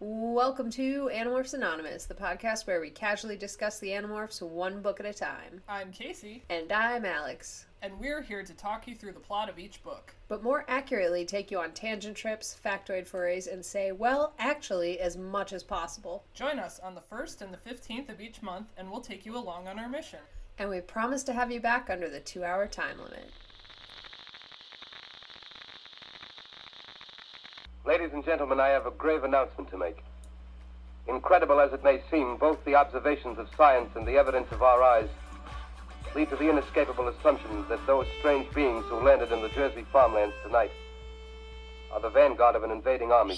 Welcome to Animorphs Anonymous, the podcast where we casually discuss the Animorphs one book at a time. I'm Kaycie. And I'm Alex. And we're here to talk you through the plot of each book. But more accurately, take you on tangent trips, factoid forays, and say, well, actually, as much as possible. Join us on the 1st and the 15th of each month, and we'll take you along on our mission. And we promise to have you back under the 2-hour time limit. Ladies and gentlemen, I have a grave announcement to make. Incredible as it may seem, both the observations of science and the evidence of our eyes lead to the inescapable assumption that those strange beings who landed in the Jersey farmlands tonight are the vanguard of an invading army.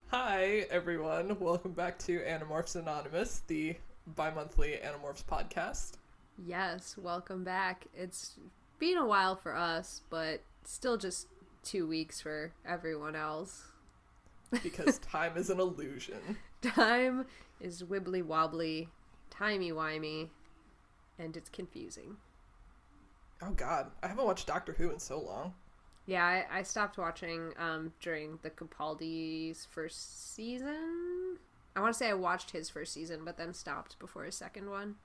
Hi, everyone. Welcome back to Animorphs Anonymous, the bi-monthly Animorphs podcast. Yes, welcome back. It's been a while for us, but still just 2 weeks for everyone else. Because time is an illusion. Time is wibbly-wobbly, timey-wimey, and it's confusing. Oh god, I haven't watched Doctor Who in so long. Yeah, I stopped watching during the Capaldi's first season. I want to say I watched his first season, but then stopped before his second one.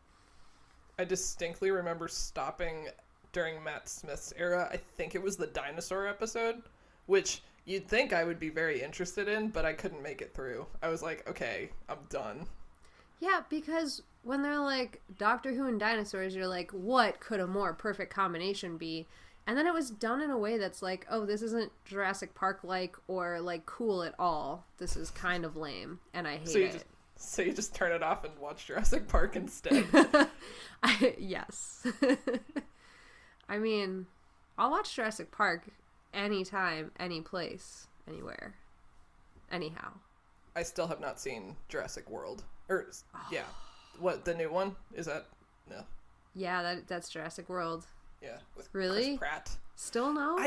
I distinctly remember stopping during Matt Smith's era. I think it was the dinosaur episode, which you'd think I would be very interested in, but I couldn't make it through. I was like, okay, I'm done. Yeah, because when they're like Doctor Who and dinosaurs, you're like, what could a more perfect combination be? And then it was done in a way that's like, oh, this isn't Jurassic Park-like or like cool at all. This is kind of lame, and I hate it. So you just turn it off and watch Jurassic Park instead? Yes. I mean, I'll watch Jurassic Park anytime, any place, anywhere. Anyhow. I still have not seen Jurassic World. Yeah. What, the new one? Is that? No. Yeah, that's Jurassic World. Yeah. With Really? Chris Pratt. Still no?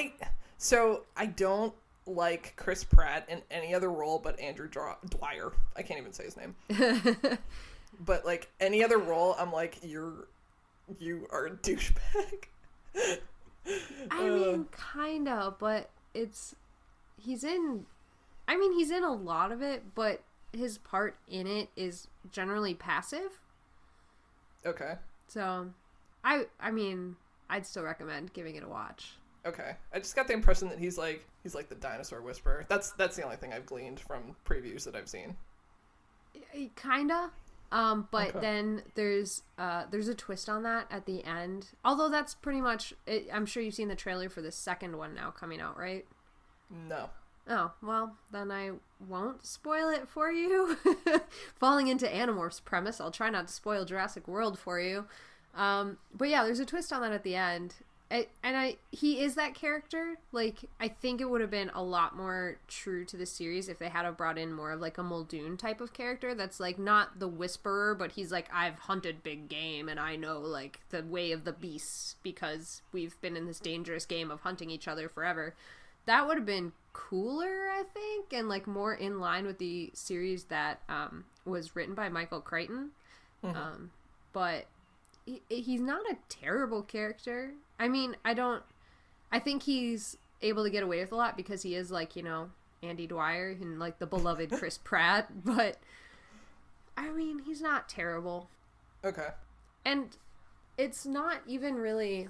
So I don't like Chris Pratt in any other role but Andrew Dwyer. I can't even say his name. But like any other role, I'm like, you are a douchebag. I mean, kinda, but he's in a lot of it, but his part in it is generally passive. Okay. So, I mean, I'd still recommend giving it a watch. Okay. I just got the impression that he's like the dinosaur whisperer. That's the only thing I've gleaned from previews that I've seen. Kinda. But Okay. then there's a twist on that at the end. Although that's pretty much it. I'm sure you've seen the trailer for the second one now coming out, right? No. Oh, well, then I won't spoil it for you. Falling into Animorphs premise, I'll try not to spoil Jurassic World for you. But yeah, there's a twist on that at the end. He is that character. Like, I think it would have been a lot more true to the series if they had have brought in more of like a Muldoon type of character that's like not the whisperer, but he's like, I've hunted big game and I know like the way of the beasts because we've been in this dangerous game of hunting each other forever. That would have been cooler, I think, and like more in line with the series that was written by Michael Crichton. Mm-hmm. But he's not a terrible character. I mean, I think he's able to get away with a lot because he is like, you know, Andy Dwyer and like the beloved Chris Pratt, but I mean, he's not terrible. Okay. And it's not even really,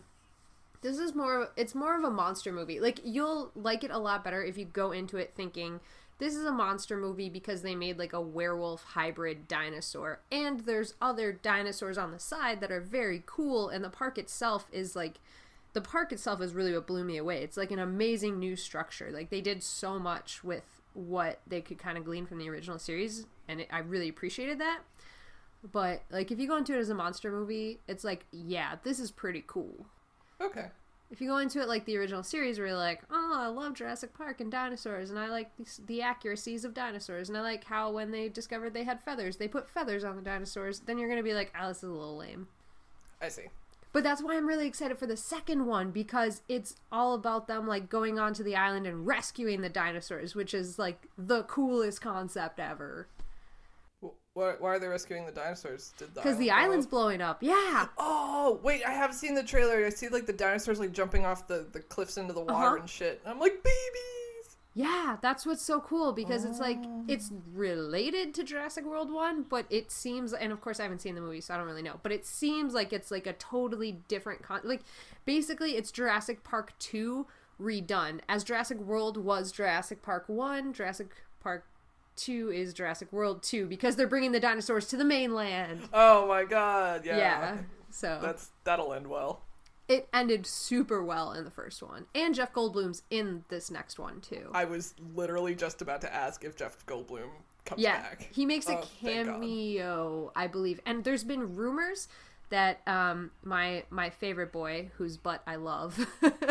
it's more of a monster movie. Like, you'll like it a lot better if you go into it thinking, this is a monster movie because they made like a werewolf hybrid dinosaur and there's other dinosaurs on the side that are very cool, and the park itself is really what blew me away. It's like an amazing new structure. Like, they did so much with what they could kind of glean from the original series, and I really appreciated that. But like, if you go into it as a monster movie, it's like, yeah, this is pretty cool. Okay. If you go into it like the original series where you're like, oh, I love Jurassic Park and dinosaurs, and I like the accuracies of dinosaurs, and I like how when they discovered they had feathers, they put feathers on the dinosaurs, then you're going to be like, oh, this is a little lame. I see. But that's why I'm really excited for the second one, because it's all about them like going onto the island and rescuing the dinosaurs, which is like the coolest concept ever. Why are they rescuing the dinosaurs? Because the island's blowing up. Yeah. Oh, wait, I have seen the trailer. I see like the dinosaurs like jumping off the cliffs into the water and shit. And I'm like, babies! Yeah, that's what's so cool, because it's like, it's related to Jurassic World 1, but it seems, and of course I haven't seen the movie, so I don't really know, but it seems like it's like a totally different, like, basically it's Jurassic Park 2 redone. As Jurassic World was Jurassic Park 1, Jurassic Park 2 is Jurassic World 2, because they're bringing the dinosaurs to the mainland. Oh my god, yeah. Yeah, so. That'll end well. It ended super well in the first one. And Jeff Goldblum's in this next one, too. I was literally just about to ask if Jeff Goldblum comes back. Yeah, he makes a cameo, I believe. And there's been rumors that my favorite boy, whose butt I love,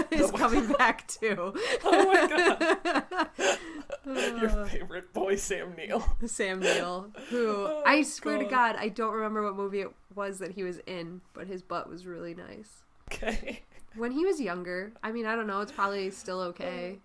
is coming back, too. Oh my god. Your favorite boy, Sam Neill. Sam Neill, who, I swear to God, I don't remember what movie it was that he was in, but his butt was really nice. Okay. When he was younger, I mean, I don't know, it's probably still okay.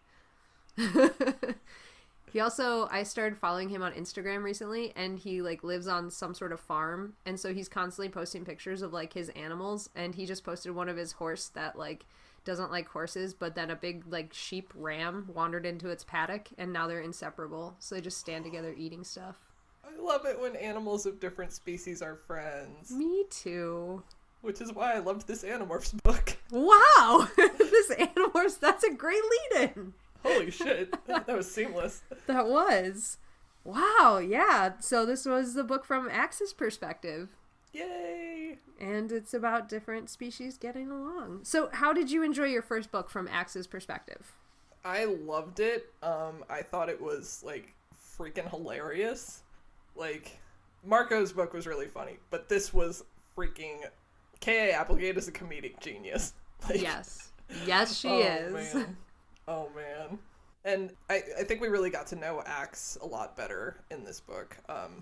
He also, I started following him on Instagram recently, and he, like, lives on some sort of farm, and so he's constantly posting pictures of, like, his animals, and he just posted one of his horse that, like, doesn't like horses, but then a big, like, sheep ram wandered into its paddock, and now they're inseparable, so they just stand together eating stuff. I love it when animals of different species are friends. Me too. Which is why I loved this Animorphs book. Wow! This Animorphs, that's a great lead-in! Holy shit. That was seamless. That was. Wow, yeah. So this was the book from Axe's perspective. Yay! And it's about different species getting along. So how did you enjoy your first book from Axe's perspective? I loved it. I thought it was, like, freaking hilarious. Like, Marco's book was really funny, but this was freaking... K.a.applegate is a comedic genius. Like, yes. Yes, she is. Man. Oh, man. And I think we really got to know Axe a lot better in this book.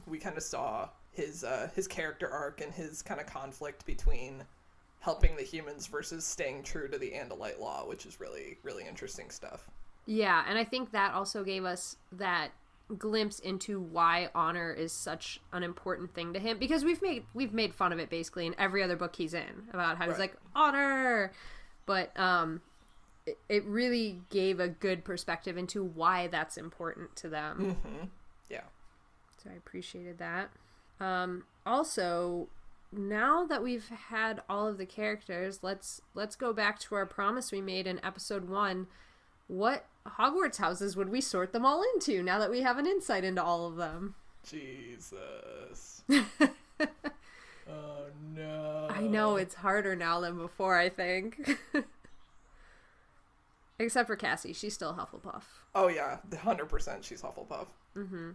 We kind of saw his character arc and his kind of conflict between helping the humans versus staying true to the Andalite law, which is really, really interesting stuff. Yeah, and I think that also gave us that glimpse into why honor is such an important thing to him, because we've made fun of it basically in every other book he's in about how he's like honor, but it really gave a good perspective into why that's important to them. Mm-hmm. Yeah, so I appreciated that. Also, now that we've had all of the characters, let's go back to our promise we made in episode 1. What Hogwarts houses would we sort them all into now that we have an insight into all of them? Jesus. Oh, no. I know, it's harder now than before, I think. Except for Cassie. She's still Hufflepuff. Oh, yeah. 100% she's Hufflepuff. Mm-hmm.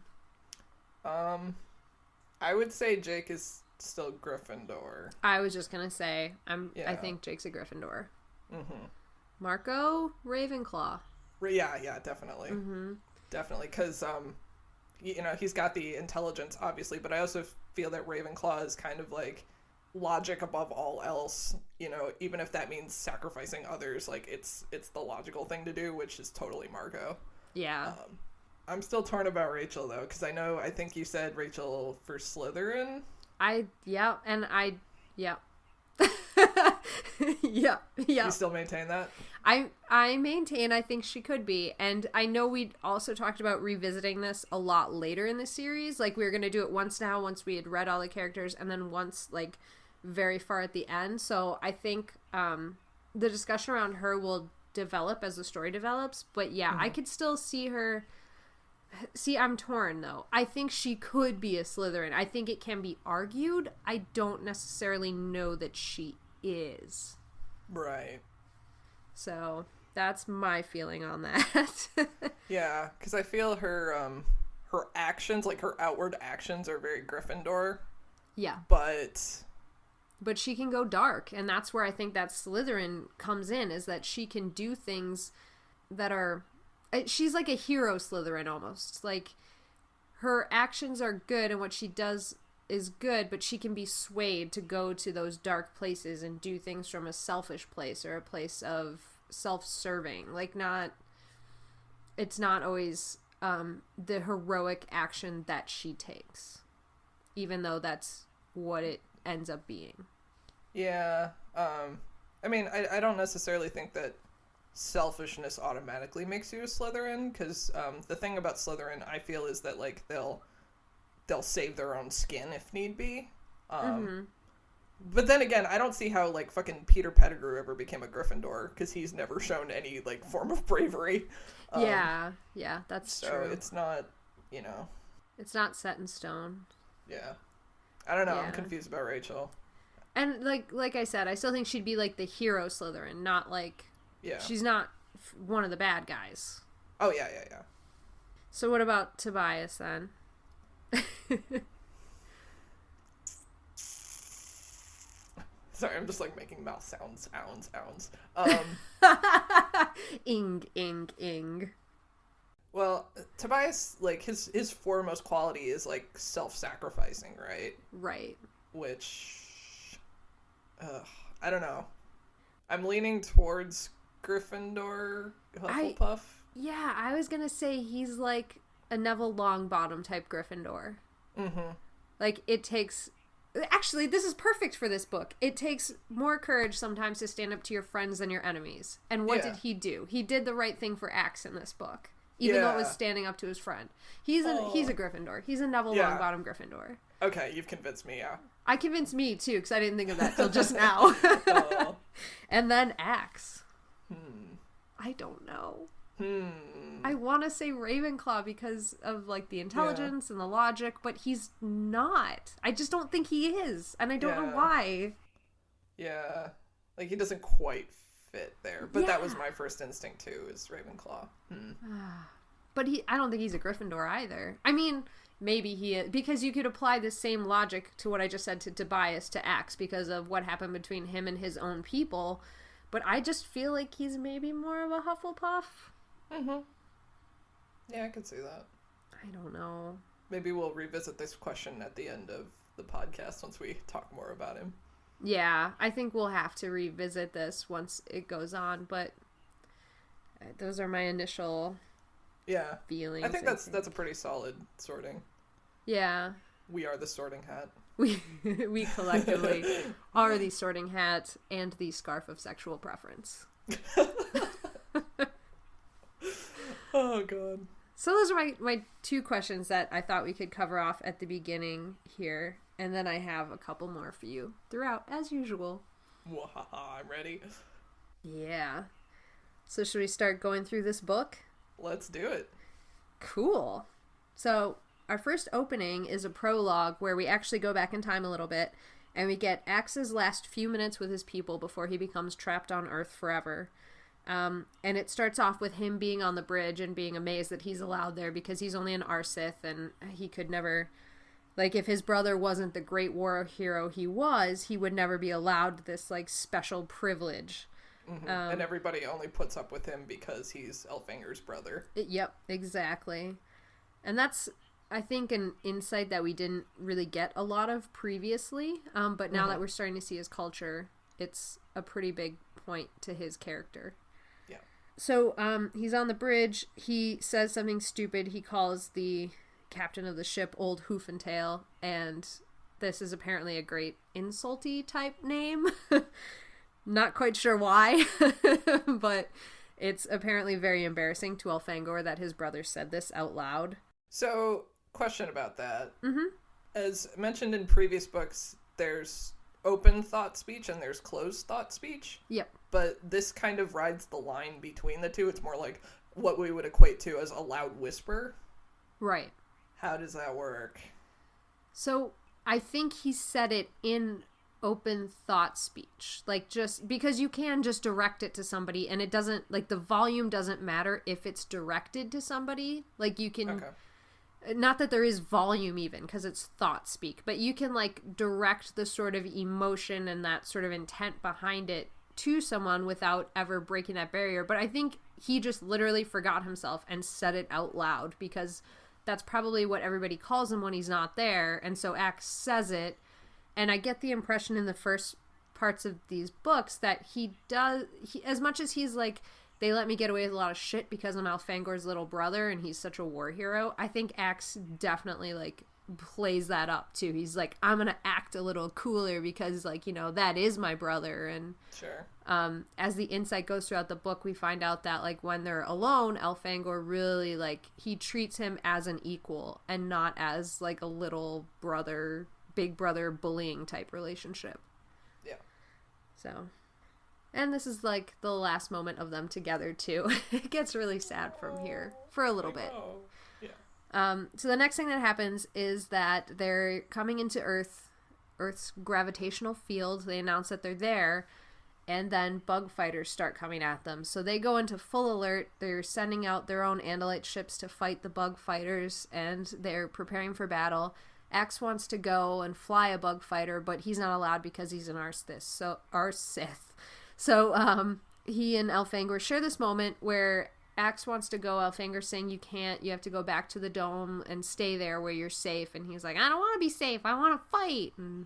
I would say Jake is still Gryffindor. I was just gonna say, I think Jake's a Gryffindor. Mm-hmm. Marco, Ravenclaw. Yeah, definitely. Mm-hmm. Definitely, because, he's got the intelligence, obviously, but I also feel that Ravenclaw is kind of, like, logic above all else, even if that means sacrificing others, like, it's the logical thing to do, which is totally Marco. Yeah. I'm still torn about Rachel, though, because I think you said Rachel for Slytherin? Yeah. Yeah. You still maintain that? I maintain I think she could be, and I know we also talked about revisiting this a lot later in the series. Like, we were going to do it once we had read all the characters, and then once, like, very far at the end. So I think the discussion around her will develop as the story develops. But yeah, I could still see her. See, I'm torn, though. I think she could be a Slytherin. I think it can be argued. I don't necessarily know that she is. Right. So that's my feeling on that. Yeah, because I feel her actions, like her outward actions, are very Gryffindor. Yeah. But she can go dark, and that's where I think that Slytherin comes in, is that she can do things that are... She's like a hero Slytherin, almost. Like, her actions are good, and what she does is good, but she can be swayed to go to those dark places and do things from a selfish place or a place of self-serving. Like, it's not always the heroic action that she takes, even though that's what it ends up being. Yeah. I mean, I don't necessarily think that selfishness automatically makes you a Slytherin, because the thing about Slytherin, I feel, is that, like, they'll save their own skin if need be. But then again, I don't see how, like, fucking Peter Pettigrew ever became a Gryffindor, because he's never shown any, like, form of bravery. Yeah, that's true. So it's not, you know... It's not set in stone. Yeah. I don't know, Yeah. I'm confused about Rachel. And, like I said, I still think she'd be, like, the hero Slytherin, not, like... Yeah. She's not one of the bad guys. Oh, yeah. So what about Tobias, then? Sorry, I'm just, like, making mouth sounds. Ing. Well, Tobias, like, his foremost quality is, like, self-sacrificing, right? Right. Which, I don't know. I'm leaning towards Gryffindor, Hufflepuff. Yeah, I was gonna say he's, like, a Neville Longbottom type Gryffindor. Mm-hmm. Like, it takes... Actually, this is perfect for this book. It takes more courage sometimes to stand up to your friends than your enemies. And what did he do? He did the right thing for Axe in this book. Even though it was standing up to his friend. He's a Gryffindor. He's a Neville Longbottom Gryffindor. Okay, you've convinced me, yeah. I convinced me, too, because I didn't think of that till just now. And then Axe. I don't know. I want to say Ravenclaw because of, like, the intelligence and the logic, but he's not. I just don't think he is, and I don't know why. Yeah. Like, he doesn't quite fit there. But that was my first instinct, too, is Ravenclaw. But I don't think he's a Gryffindor either. I mean, maybe he is, because you could apply the same logic to what I just said to Tobias to Axe because of what happened between him and his own people. But I just feel like he's maybe more of a Hufflepuff. Mm-hmm. Yeah, I could see that. I don't know. Maybe we'll revisit this question at the end of the podcast once we talk more about him. Yeah, I think we'll have to revisit this once it goes on, but those are my initial feelings. I think that's a pretty solid sorting. Yeah. We are the sorting hat. We collectively are the sorting hat and the scarf of sexual preference. Oh, God. So those are my two questions that I thought we could cover off at the beginning here. And then I have a couple more for you throughout, as usual. I'm ready. Yeah. So should we start going through this book? Let's do it. Cool. So our first opening is a prologue where we actually go back in time a little bit. And we get Axe's last few minutes with his people before he becomes trapped on Earth forever. And it starts off with him being on the bridge and being amazed that he's allowed there because he's only an Arsith and he could never, like, if his brother wasn't the great war hero he was, he would never be allowed this, like, special privilege. Mm-hmm. And everybody only puts up with him because he's Elfinger's brother. Yep, exactly. And that's, I think, an insight that we didn't really get a lot of previously, but now that we're starting to see his culture, it's a pretty big point to his character. So, he's on the bridge, he says something stupid, he calls the captain of the ship Old Hoof and Tail, and this is apparently a great insulty type name. Not quite sure why, but it's apparently very embarrassing to Elfangor that his brother said this out loud. So, question about that. Mm-hmm. As mentioned in previous books, there's open thought speech and there's closed thought speech. Yep. But this kind of rides the line between the two. It's more like what we would equate to as a loud whisper. Right. How does that work? So I think he said it in open thought speech. Like, just because you can just direct it to somebody and it doesn't, like, the volume doesn't matter if it's directed to somebody. Like, you can... Okay. Not that there is volume even, because it's thought speak, but you can, like, direct the sort of emotion and that sort of intent behind it to someone without ever breaking that barrier. But I think he just literally forgot himself and said it out loud, because that's probably what everybody calls him when he's not there. And so Axe says it, and I get the impression in the first parts of these books that he does, as much as he's like, they let me get away with a lot of shit because I'm Elfangor's little brother and he's such a war hero, I think Axe definitely, like, plays that up too. He's like, I'm gonna act a little cooler because, like, you know, that is my brother. And Sure. As the insight goes throughout the book, we find out that, like, when they're alone, Elfangor really, like, he treats him as an equal and not as, like, a little brother, big brother bullying type relationship. Yeah. So, and this is, like, the last moment of them together too. It gets really sad from here for a little bit. Oh. Yeah. So the next thing that happens is that they're coming into Earth's gravitational field. They announce that they're there, and then bug fighters start coming at them. So they go into full alert. They're sending out their own Andalite ships to fight the bug fighters, and they're preparing for battle. Axe wants to go and fly a bug fighter, but he's not allowed because he's an Sith. So he and Elfangor share this moment where Axe wants to go. Elfangor's saying, you can't, you have to go back to the dome and stay there where you're safe. And he's like, I don't want to be safe, I want to fight. And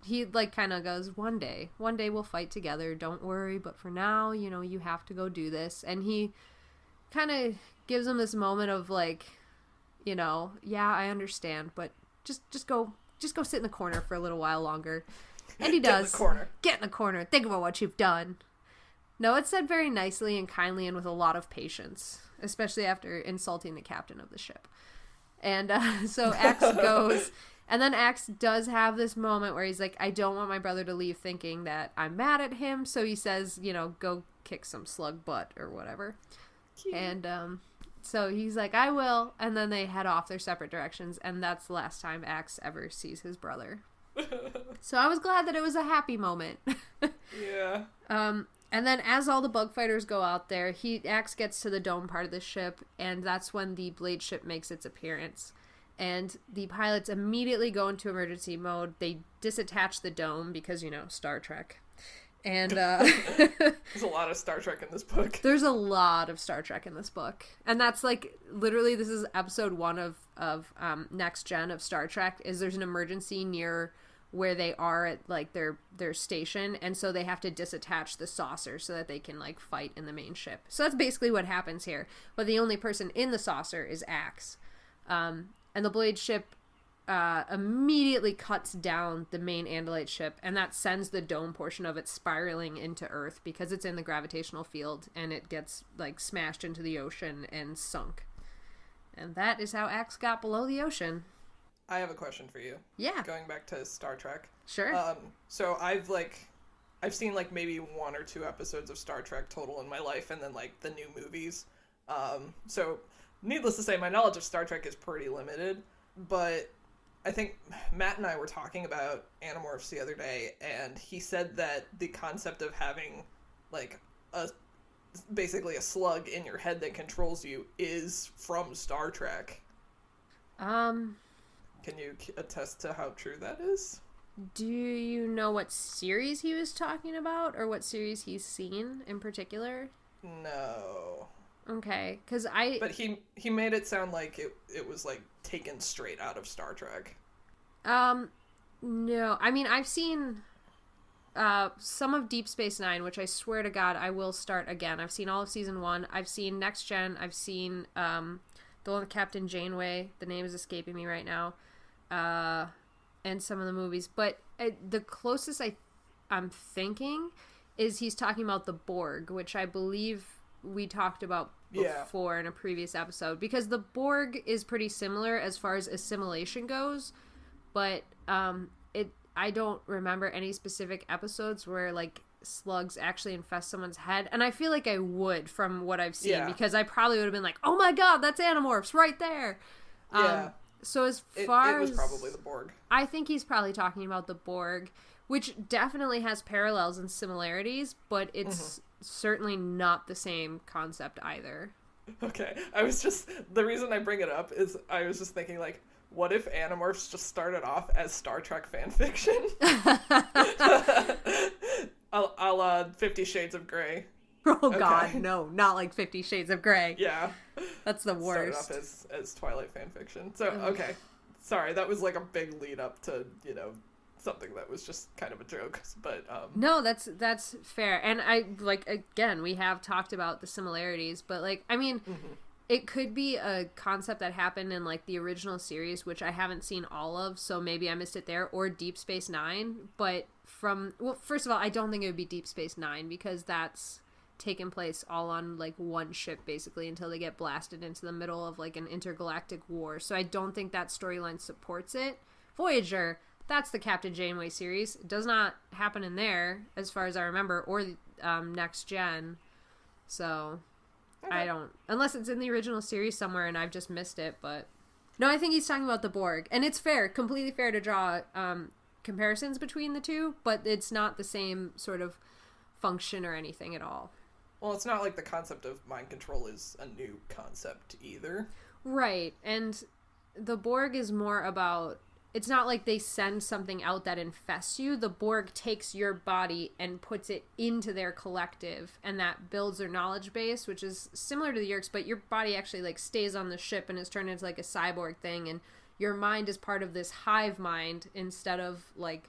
he like kind of goes, one day we'll fight together, don't worry, but for now, you know, you have to go do this. And he kind of gives him this moment of like, you know, yeah, I understand, but just go sit in the corner for a little while longer. And he does. Get in the corner, think about what you've done. No, it's said very nicely and kindly and with a lot of patience, especially after insulting the captain of the ship. And so Axe goes, and then Axe does have this moment where he's like, I don't want my brother to leave thinking that I'm mad at him. So he says, you know, go kick some slug butt or whatever. Cute. And so he's like, I will. And then they head off their separate directions. And that's the last time Axe ever sees his brother. So I was glad that it was a happy moment. Yeah. And then as all the bug fighters go out there, Axe gets to the dome part of the ship, and that's when the blade ship makes its appearance. And the pilots immediately go into emergency mode. They disattach the dome because, you know, Star Trek. And there's a lot of Star Trek in this book. There's a lot of Star Trek in this book. And that's like, literally, this is episode 1 of Next Gen of Star Trek, is there's an emergency near where they are at, like, their station, and so they have to disattach the saucer so that they can, like, fight in the main ship. So that's basically what happens here. But the only person in the saucer is Axe. And the blade ship immediately cuts down the main Andalite ship, and that sends the dome portion of it spiraling into Earth because it's in the gravitational field, and it gets, like, smashed into the ocean and sunk. And that is how Axe got below the ocean. I have a question for you. Yeah. Going back to Star Trek. Sure. So I've seen like maybe 1 or 2 episodes of Star Trek total in my life, and then like the new movies. So needless to say, my knowledge of Star Trek is pretty limited, but I think Matt and I were talking about Animorphs the other day, and he said that the concept of having like basically a slug in your head that controls you is from Star Trek. Can you attest to how true that is? Do you know what series he was talking about, or what series he's seen in particular? No. Okay, But he made it sound like it was, like, taken straight out of Star Trek. No. I mean, I've seen some of Deep Space Nine, which I swear to God I will start again. I've seen all of Season 1. I've seen Next Gen. I've seen the one with Captain Janeway. The name is escaping me right now. And some of the movies, but the closest I'm thinking is he's talking about the Borg, which I believe we talked about before in a previous episode, because the Borg is pretty similar as far as assimilation goes, but I don't remember any specific episodes where like slugs actually infest someone's head, and I feel like I would from what I've seen, because I probably would have been like, oh my god, that's Animorphs right there. So as far as... It was probably the Borg. I think he's probably talking about the Borg, which definitely has parallels and similarities, but it's certainly not the same concept either. Okay. The reason I bring it up is I was just thinking, like, what if Animorphs just started off as Star Trek fan fiction? A la 50 Shades of Grey. Oh god, no, not like 50 Shades of Grey. Yeah. That's the worst. Started off as Twilight fanfiction. So, okay. Sorry, that was like a big lead up to, you know, something that was just kind of a joke. But no, that's fair. And I, like, again, we have talked about the similarities, but like, I mean, It could be a concept that happened in, like, the original series, which I haven't seen all of, so maybe I missed it there, or Deep Space Nine. But well, first of all, I don't think it would be Deep Space Nine, because that's taken place all on, like, one ship, basically, until they get blasted into the middle of, like, an intergalactic war. So I don't think that storyline supports it. Voyager, that's the Captain Janeway series. It does not happen in there, as far as I remember, or Next Gen. So... Okay. I don't, unless it's in the original series somewhere and I've just missed it, but no, I think he's talking about the Borg, and it's fair, completely fair to draw comparisons between the two, but it's not the same sort of function or anything at all. Well, it's not like the concept of mind control is a new concept either. Right, and the Borg is more about, it's not like they send something out that infests you. The Borg takes your body and puts it into their collective, and that builds their knowledge base, which is similar to the Yeerks, but your body actually, like, stays on the ship and is turned into, like, a cyborg thing, and your mind is part of this hive mind instead of, like,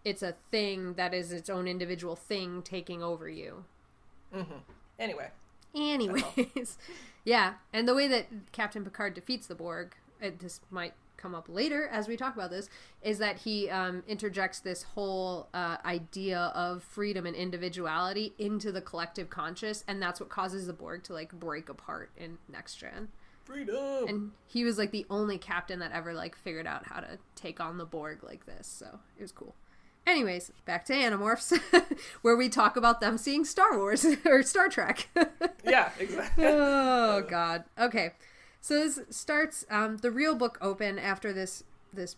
it's a thing that is its own individual thing taking over you. Mm-hmm. Anyways. Yeah, and the way that Captain Picard defeats the Borg, this might come up later as we talk about this, is that he interjects this whole idea of freedom and individuality into the collective conscious, and that's what causes the Borg to, like, break apart in Next Gen. Freedom! And he was, like, the only captain that ever, like, figured out how to take on the Borg like this, so it was cool. Anyways, back to Animorphs, where we talk about them seeing Star Wars, or Star Trek. Yeah, exactly. Oh, God. Okay. So this starts, the real book open after this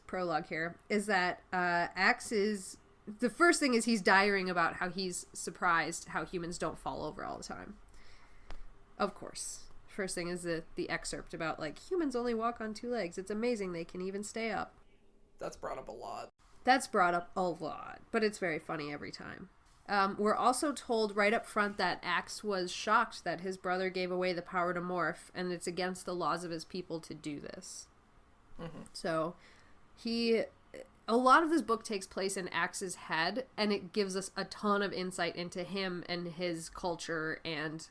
prologue here is that Axe is, the first thing is he's diarying about how he's surprised how humans don't fall over all the time. Of course. First thing is the excerpt about, like, humans only walk on 2 legs. It's amazing they can even stay up. That's brought up a lot. That's brought up a lot, but it's very funny every time. We're also told right up front that Axe was shocked that his brother gave away the power to morph, and it's against the laws of his people to do this. Mm-hmm. So, a lot of this book takes place in Axe's head, and it gives us a ton of insight into him and his culture and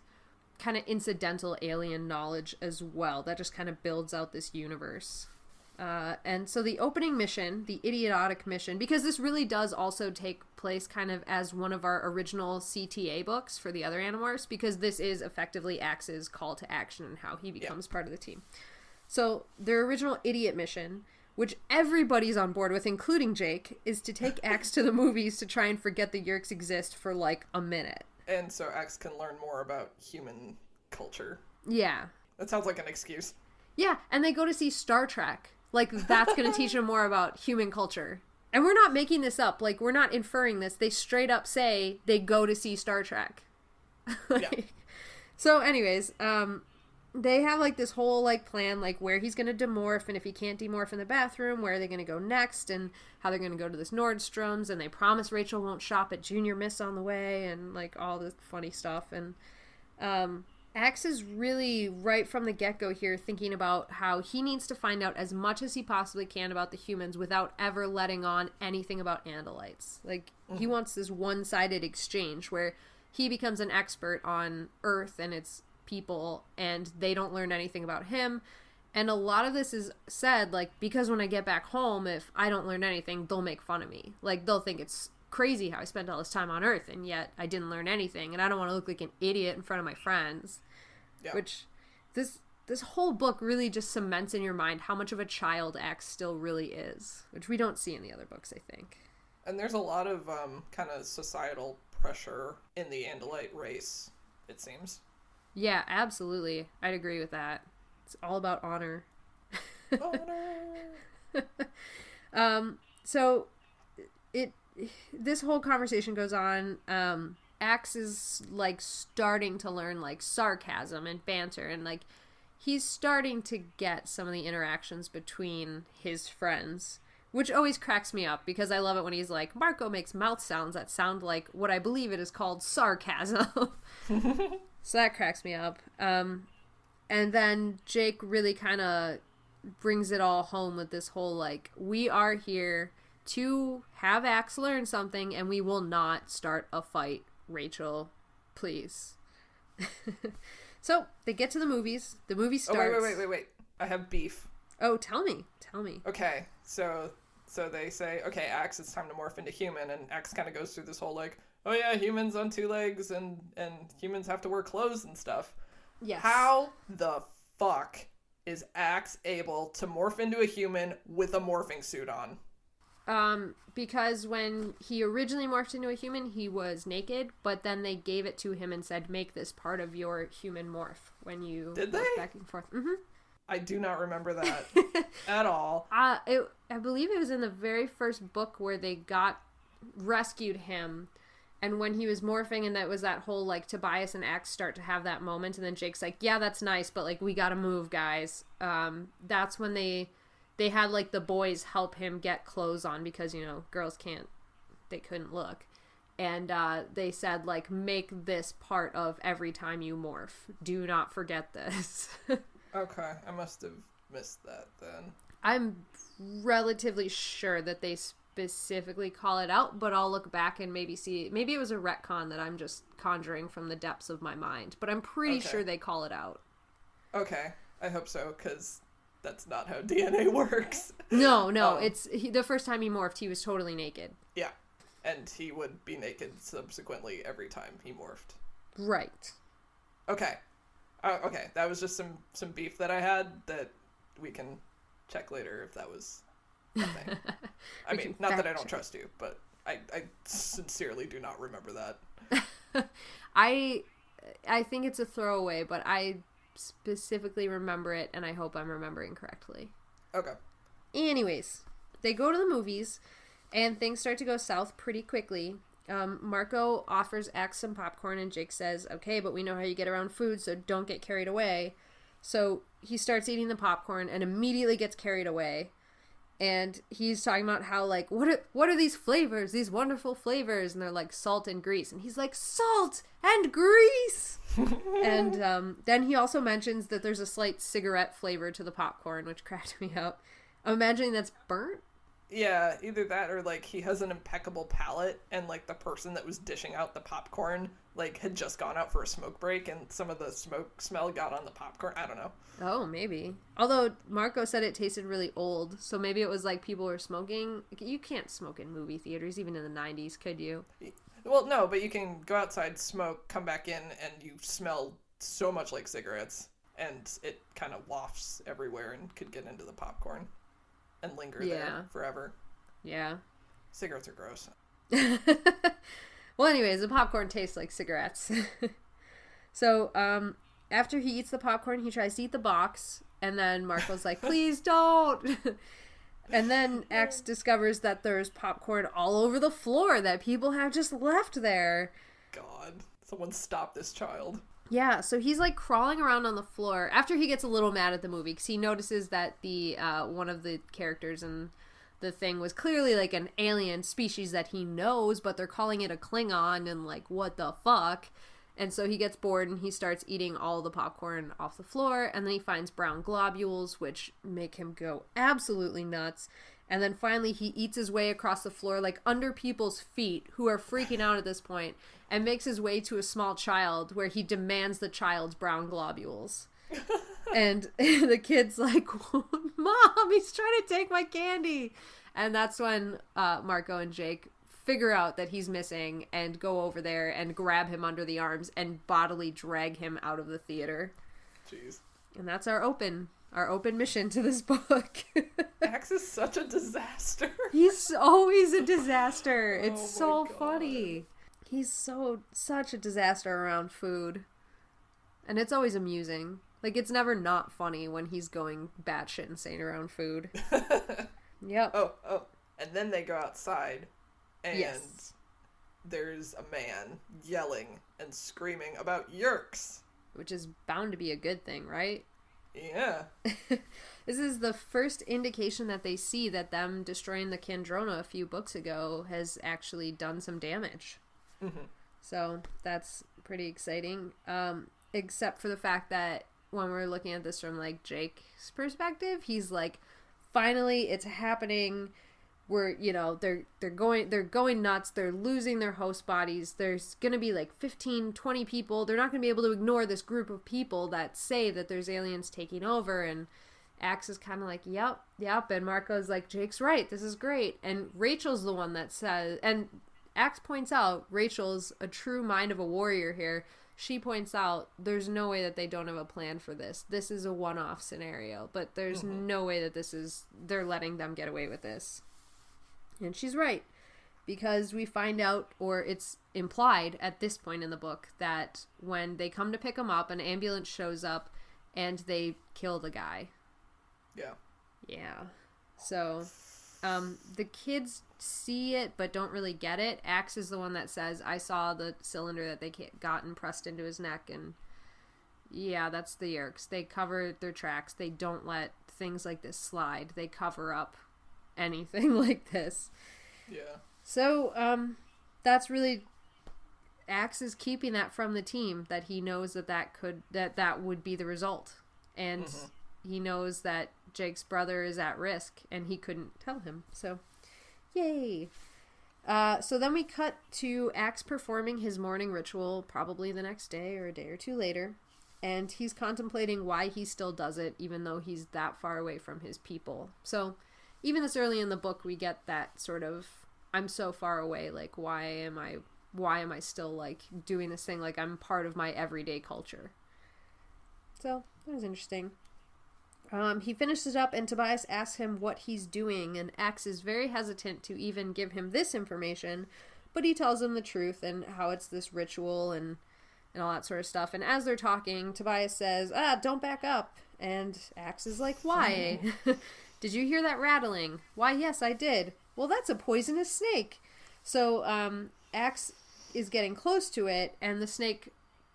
kind of incidental alien knowledge as well. That just kind of builds out this universe. And so the opening mission, the idiotic mission, because this really does also take place kind of as one of our original CTA books for the other Animorphs, because this is effectively Axe's call to action and how he becomes part of the team. So their original idiot mission, which everybody's on board with, including Jake, is to take Axe to the movies to try and forget the Yeerks exist for, like, a minute. And so Axe can learn more about human culture. Yeah. That sounds like an excuse. Yeah, and they go to see Star Trek. Like, that's going to teach them more about human culture. And we're not making this up. Like, we're not inferring this. They straight up say they go to see Star Trek. Like, yeah. So, anyways, they have, like, this whole, like, plan, like, where he's going to demorph, and if he can't demorph in the bathroom, where are they going to go next, and how they're going to go to this Nordstrom's, and they promise Rachel won't shop at Junior Miss on the way, and, like, all this funny stuff. And Axe is really, right from the get-go here, thinking about how he needs to find out as much as he possibly can about the humans without ever letting on anything about Andalites. Like, he wants this one-sided exchange where he becomes an expert on Earth and its people, and they don't learn anything about him. And a lot of this is said, like, because when I get back home, if I don't learn anything, they'll make fun of me. Like, they'll think it's crazy how I spent all this time on Earth, and yet I didn't learn anything, and I don't want to look like an idiot in front of my friends. Yeah. Which, this whole book really just cements in your mind how much of a child Axe still really is, which we don't see in the other books, I think. And there's a lot of kind of societal pressure in the Andalite race, it seems. Yeah, absolutely. I'd agree with that. It's all about honor. Honor! So, this whole conversation goes on. Axe is, like, starting to learn, like, sarcasm and banter, and, like, he's starting to get some of the interactions between his friends, which always cracks me up, because I love it when he's like, Marco makes mouth sounds that sound like what I believe it is called sarcasm. So that cracks me up. And then Jake really kind of brings it all home with this whole, like, we are here to have Axe learn something, and we will not start a fight. Rachel, please. So they get to the movies. The movie starts. Oh, wait. I have beef. Oh, tell me. Okay, so they say, okay, Axe, it's time to morph into human, and Axe kind of goes through this whole like, oh yeah, humans on 2 legs, and humans have to wear clothes and stuff. Yes. How the fuck is Axe able to morph into a human with a morphing suit on? Because when he originally morphed into a human, he was naked, but then they gave it to him and said, make this part of your human morph when you Did they? morph back and forth. Mm-hmm. I do not remember that at all. I believe it was in the very first book where they rescued him, and when he was morphing, and that was that whole, like, Tobias and Axe start to have that moment, and then Jake's like, yeah, that's nice, but, like, we gotta move, guys. That's when they had, like, the boys help him get clothes on, because, you know, girls they couldn't look. And they said, like, make this part of every time you morph. Do not forget this. Okay, I must have missed that then. I'm relatively sure that they specifically call it out, but I'll look back and maybe see. Maybe it was a retcon that I'm just conjuring from the depths of my mind, but I'm pretty sure they call it out. Okay, I hope so, because that's not how DNA works. No, the first time he morphed, he was totally naked. Yeah, and he would be naked subsequently every time he morphed. Right. Okay. Okay, that was just some beef that I had that we can check later if that was a thing. I mean, not that I don't trust you, but I sincerely do not remember that. I think it's a throwaway, but I specifically remember it, and I hope I'm remembering correctly. Okay. Anyways, they go to the movies, and things start to go south pretty quickly. Marco offers Axe some popcorn, and Jake says, okay, but we know how you get around food, so don't get carried away. So he starts eating the popcorn and immediately gets carried away. And he's talking about how, like, what are these flavors, these wonderful flavors? And they're like salt and grease. And he's like, salt and grease! And then he also mentions that there's a slight cigarette flavor to the popcorn, which cracked me up. I'm imagining that's burnt. Yeah, either that or, like, he has an impeccable palate, and, like, the person that was dishing out the popcorn, like, had just gone out for a smoke break, and some of the smoke smell got on the popcorn. I don't know. Oh, maybe. Although, Marco said it tasted really old, so maybe it was, like, people were smoking. You can't smoke in movie theaters, even in the 90s, could you? Well, no, but you can go outside, smoke, come back in, and you smell so much like cigarettes, and it kind of wafts everywhere and could get into the popcorn. And linger there forever. Yeah. Cigarettes are gross. Well, anyways, the popcorn tastes like cigarettes. So, after he eats the popcorn, he tries to eat the box, and then Marco's like, please don't! And then Axe discovers that there's popcorn all over the floor that people have just left there. God, someone stop this child. Yeah, so he's, like, crawling around on the floor after he gets a little mad at the movie, because he notices that the one of the characters in the thing was clearly, like, an alien species that he knows, but they're calling it a Klingon, and, like, what the fuck? And so he gets bored, and he starts eating all the popcorn off the floor, and then he finds brown globules, which make him go absolutely nuts. And then finally he eats his way across the floor, like, under people's feet, who are freaking out at this point, and makes his way to a small child, where he demands the child's brown globules. And the kid's like, Mom, he's trying to take my candy! And that's when Marco and Jake figure out that he's missing, and go over there and grab him under the arms and bodily drag him out of the theater. Jeez. And that's our open mission to this book. Axe is such a disaster. He's always a disaster. It's Oh so my God. funny. He's such a disaster around food. And it's always amusing. Like, it's never not funny when he's going batshit insane around food. Yep. Oh. And then they go outside, and Yes. there's a man yelling and screaming about yerks. Which is bound to be a good thing, right? Yeah. This is the first indication that they see that them destroying the Kandrona a few books ago has actually done some damage. Mm-hmm. So that's pretty exciting. Except for the fact that when we're looking at this from, like, Jake's perspective, he's like, finally, it's happening. where, they're going nuts. They're losing their host bodies. There's going to be like 15, 20 people. They're not going to be able to ignore this group of people that say that there's aliens taking over. And Axe is kind of like, yep. And Marco's like, Jake's right. This is great. And Rachel's the one that says, and Axe points out Rachel's a true mind of a warrior here. She points out there's no way that they don't have a plan for this. This is a one-off scenario, but there's no way that they're letting them get away with this. And she's right, because we find out, or it's implied at this point in the book, that when they come to pick him up, an ambulance shows up and they kill the guy. Yeah. Yeah. So, the kids see it but don't really get it. Axe is the one that says, I saw the cylinder that they got and pressed into his neck, and yeah, that's the Yerks. They cover their tracks. They don't let things like this slide. They cover up anything like this. Yeah. So, that's really, Axe is keeping that from the team, that he knows that would be the result. And he knows that Jake's brother is at risk, and he couldn't tell him. So, yay. So then we cut to Axe performing his morning ritual, probably the next day or a day or two later. And he's contemplating why he still does it, even though he's that far away from his people. So, even this early in the book, we get that sort of, I'm so far away, like, why am I still, like, doing this thing, like, I'm part of my everyday culture. So, that was interesting. He finishes up, and Tobias asks him what he's doing, and Axe is very hesitant to even give him this information, but he tells him the truth, and how it's this ritual, and all that sort of stuff. And as they're talking, Tobias says, don't back up, and Axe is like, why? Did you hear that rattling? Why, yes, I did. Well, that's a poisonous snake. So, Axe is getting close to it, and the snake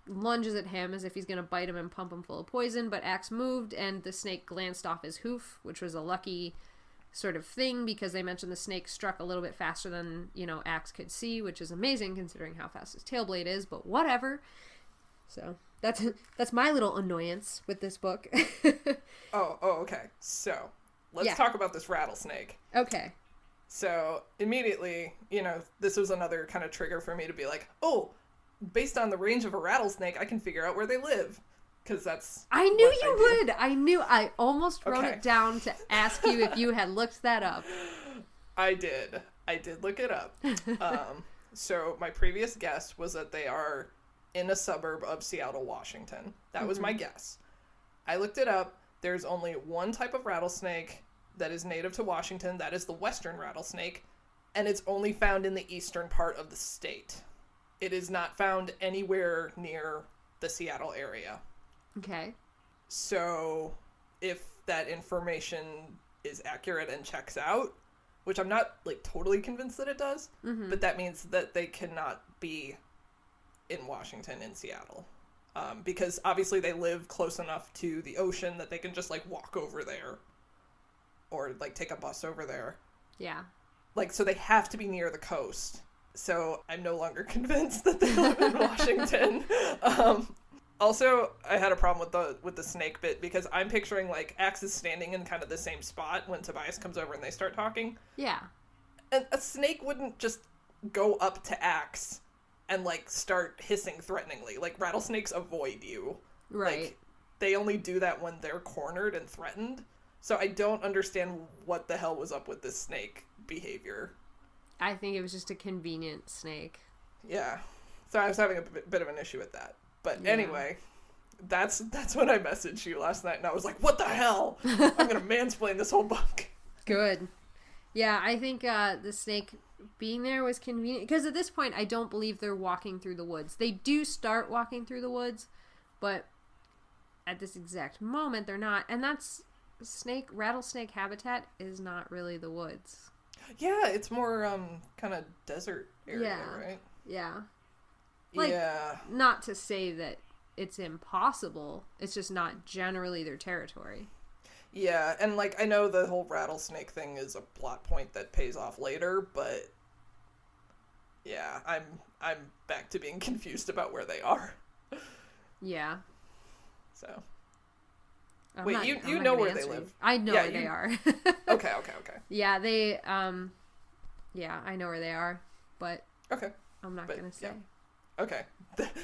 lunges at him as if he's going to bite him and pump him full of poison, but Axe moved, and the snake glanced off his hoof, which was a lucky sort of thing, because they mentioned the snake struck a little bit faster than, Axe could see, which is amazing considering how fast his tail blade is, but whatever. So, that's my little annoyance with this book. Okay. So, let's talk about this rattlesnake. Okay. So, immediately, this was another kind of trigger for me to be like, oh, based on the range of a rattlesnake, I can figure out where they live. Because that's I knew you would. I almost wrote it down to ask you if you had looked that up. I did look it up. So my previous guess was that they are in a suburb of Seattle, Washington. That was my guess. I looked it up. There's only one type of rattlesnake that is native to Washington. That is the western rattlesnake. And it's only found in the eastern part of the state. It is not found anywhere near the Seattle area. Okay. So, if that information is accurate and checks out, which I'm not, totally convinced that it does, but that means that they cannot be in Washington, in Seattle. Because, obviously, they live close enough to the ocean that they can just, walk over there. Or, take a bus over there. Yeah. So they have to be near the coast. So I'm no longer convinced that they live in Washington. Also, I had a problem with the snake bit, because I'm picturing Axe is standing in kind of the same spot when Tobias comes over and they start talking. Yeah. And a snake wouldn't just go up to Axe and start hissing threateningly. Rattlesnakes avoid you. Right. They only do that when they're cornered and threatened. So I don't understand what the hell was up with this snake behavior. I think it was just a convenient snake. Yeah. So I was having a bit of an issue with that. But anyway, that's when I messaged you last night, and I was like, what the hell? I'm going to mansplain this whole book. Good. Yeah, I think the snake being there was convenient. Because at this point, I don't believe they're walking through the woods. They do start walking through the woods, but at this exact moment, they're not. And that's rattlesnake habitat is not really the woods. Yeah, it's more kind of desert area, right? Yeah. Not to say that it's impossible. It's just not generally their territory. Yeah, and I know the whole rattlesnake thing is a plot point that pays off later, but yeah, I'm back to being confused about where they are. Yeah. So. Wait, you know where they live. I know where they are. Okay. Yeah, they Yeah, I know where they are, but Okay. I'm not going to say. Yeah. Okay.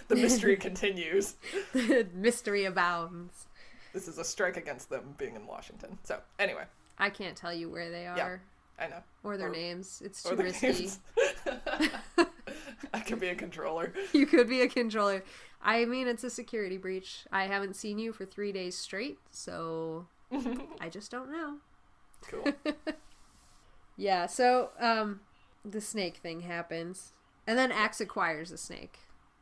The mystery continues. The mystery abounds. This is a strike against them being in Washington. So, anyway. I can't tell you where they are. Yeah, I know. Or their names. It's too risky. I could be a controller. You could be a controller. I mean, it's a security breach. I haven't seen you for 3 days straight, so I just don't know. Cool. Yeah, so the snake thing happens. And then Axe acquires a snake.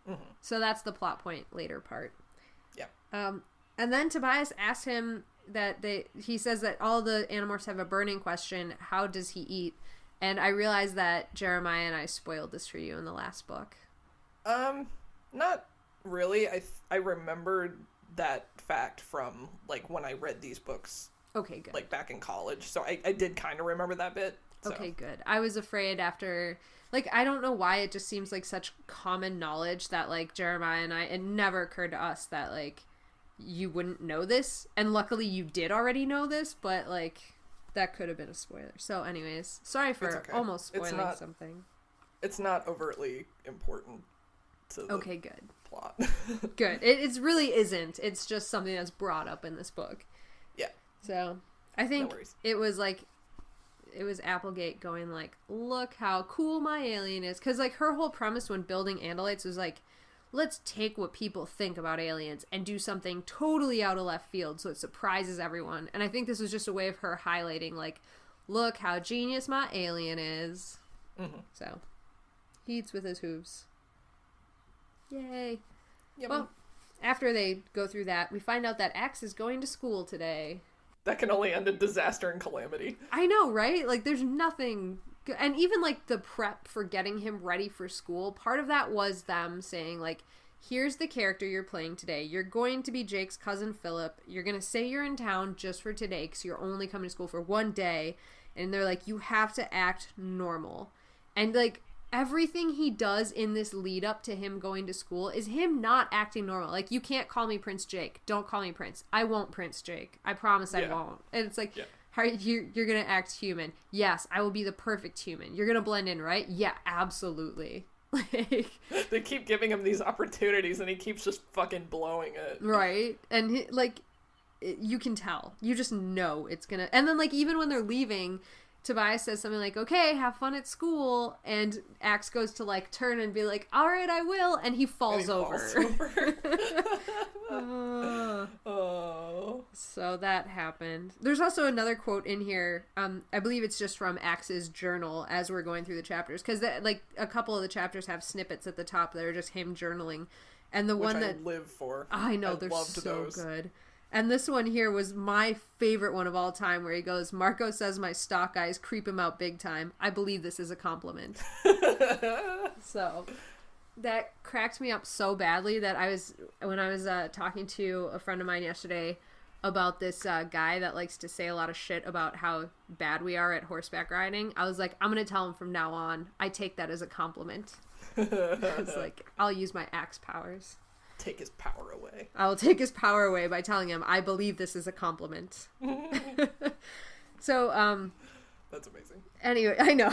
Mm-hmm. So that's the plot point later part. Yeah. And then Tobias asks him that he says that all the Animorphs have a burning question. How does he eat? And I realized that Jeremiah and I spoiled this for you in the last book. Not really. I remembered that fact from, like, when I read these books. Okay, good. Like, back in college. So I did kind of remember that bit. So. Okay, good. I was afraid after... Like, I don't know why it just seems like such common knowledge that, like, Jeremiah and I... It never occurred to us that, like, you wouldn't know this. And luckily you did already know this, but, like, that could have been a spoiler. So, anyways, sorry for almost spoiling something. It's not overtly important to the good. plot. Good. It really isn't. It's just something that's brought up in this book. Yeah. So, I think it was, like... It was Applegate going like, look how cool my alien is. Because, like, her whole premise when building Andalites was like, let's take what people think about aliens and do something totally out of left field so it surprises everyone. And I think this was just a way of her highlighting, like, look how genius my alien is. Mm-hmm. So, he eats with his hooves. Yay. Yep. Well, after they go through that, we find out that Axe is going to school today. That can only end in disaster and calamity. I know, right? Like, there's nothing... And even, like, the prep for getting him ready for school, part of that was them saying, like, here's the character you're playing today. You're going to be Jake's cousin Philip. You're going to say you're in town just for today because you're only coming to school for one day. And they're like, you have to act normal. And, like... Everything he does in this lead up to him going to school is him not acting normal. Like, you can't call me Prince Jake. Don't call me Prince. I won't Prince Jake. I promise I won't. And it's like, how you're going to act human. Yes, I will be the perfect human. You're going to blend in, right? Yeah, absolutely. Like, they keep giving him these opportunities and he keeps just fucking blowing it. Right. And, you can tell. You just know it's going to... And then, like, even when they're leaving... Tobias says something like, okay, have fun at school, and Axe goes to, like, turn and be like, all right, I will, and he falls over. So that happened. There's also another quote in here, I believe it's just from Axe's journal as we're going through the chapters, because, like, a couple of the chapters have snippets at the top that are just him journaling, and the one that... I live for. I know, they're so good. And this one here was my favorite one of all time, where he goes, Marco says my stalk eyes creep him out big time. I believe this is a compliment. So that cracked me up so badly that when I was talking to a friend of mine yesterday about this guy that likes to say a lot of shit about how bad we are at horseback riding, I was like, I'm going to tell him from now on, I take that as a compliment. It's like, I'll use my axe powers. Take his power away. I will take his power away by telling him I believe this is a compliment. So, that's amazing. Anyway, I know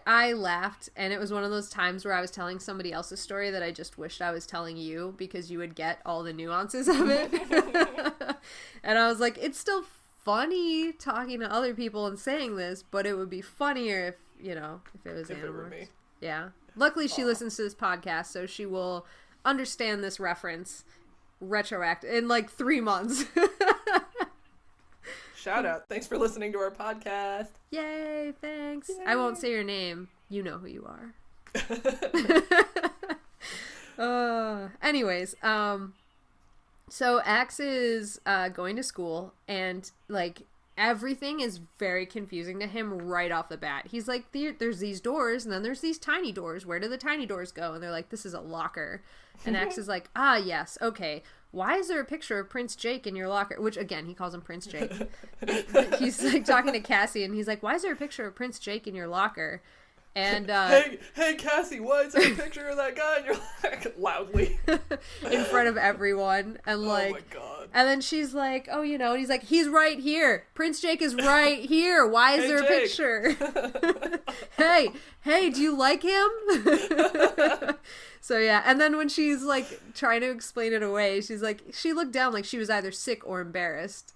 I laughed, and it was one of those times where I was telling somebody else's story that I just wished I was telling you because you would get all the nuances of it. And I was like, it's still funny talking to other people and saying this, but it would be funnier if it was Animorphs. If it were me. Yeah. Luckily, she listens to this podcast, so she will understand this reference retroactive in like 3 months. Shout out. Thanks for listening to our podcast. Yay, thanks. Yay. I won't say your name. You know who you are. Anyways, so Axe is going to school, and like everything is very confusing to him right off the bat. He's like, there's these doors, and then there's these tiny doors. Where do the tiny doors go? And they're like, this is a locker. And Axe is like, ah, yes, okay. Why is there a picture of Prince Jake in your locker? Which, again, he calls him Prince Jake. He's like talking to Cassie, and he's like, why is there a picture of Prince Jake in your locker? And hey Cassie, why is there a picture of that guy? And you're like loudly in front of everyone, and like, oh my God. And then she's like, oh, you know, and he's like, he's right here. Prince Jake is right here. Why is Hey, there a Jake. picture? hey, do you like him? So yeah, and then when she's like trying to explain it away, she's like, she looked down like she was either sick or embarrassed.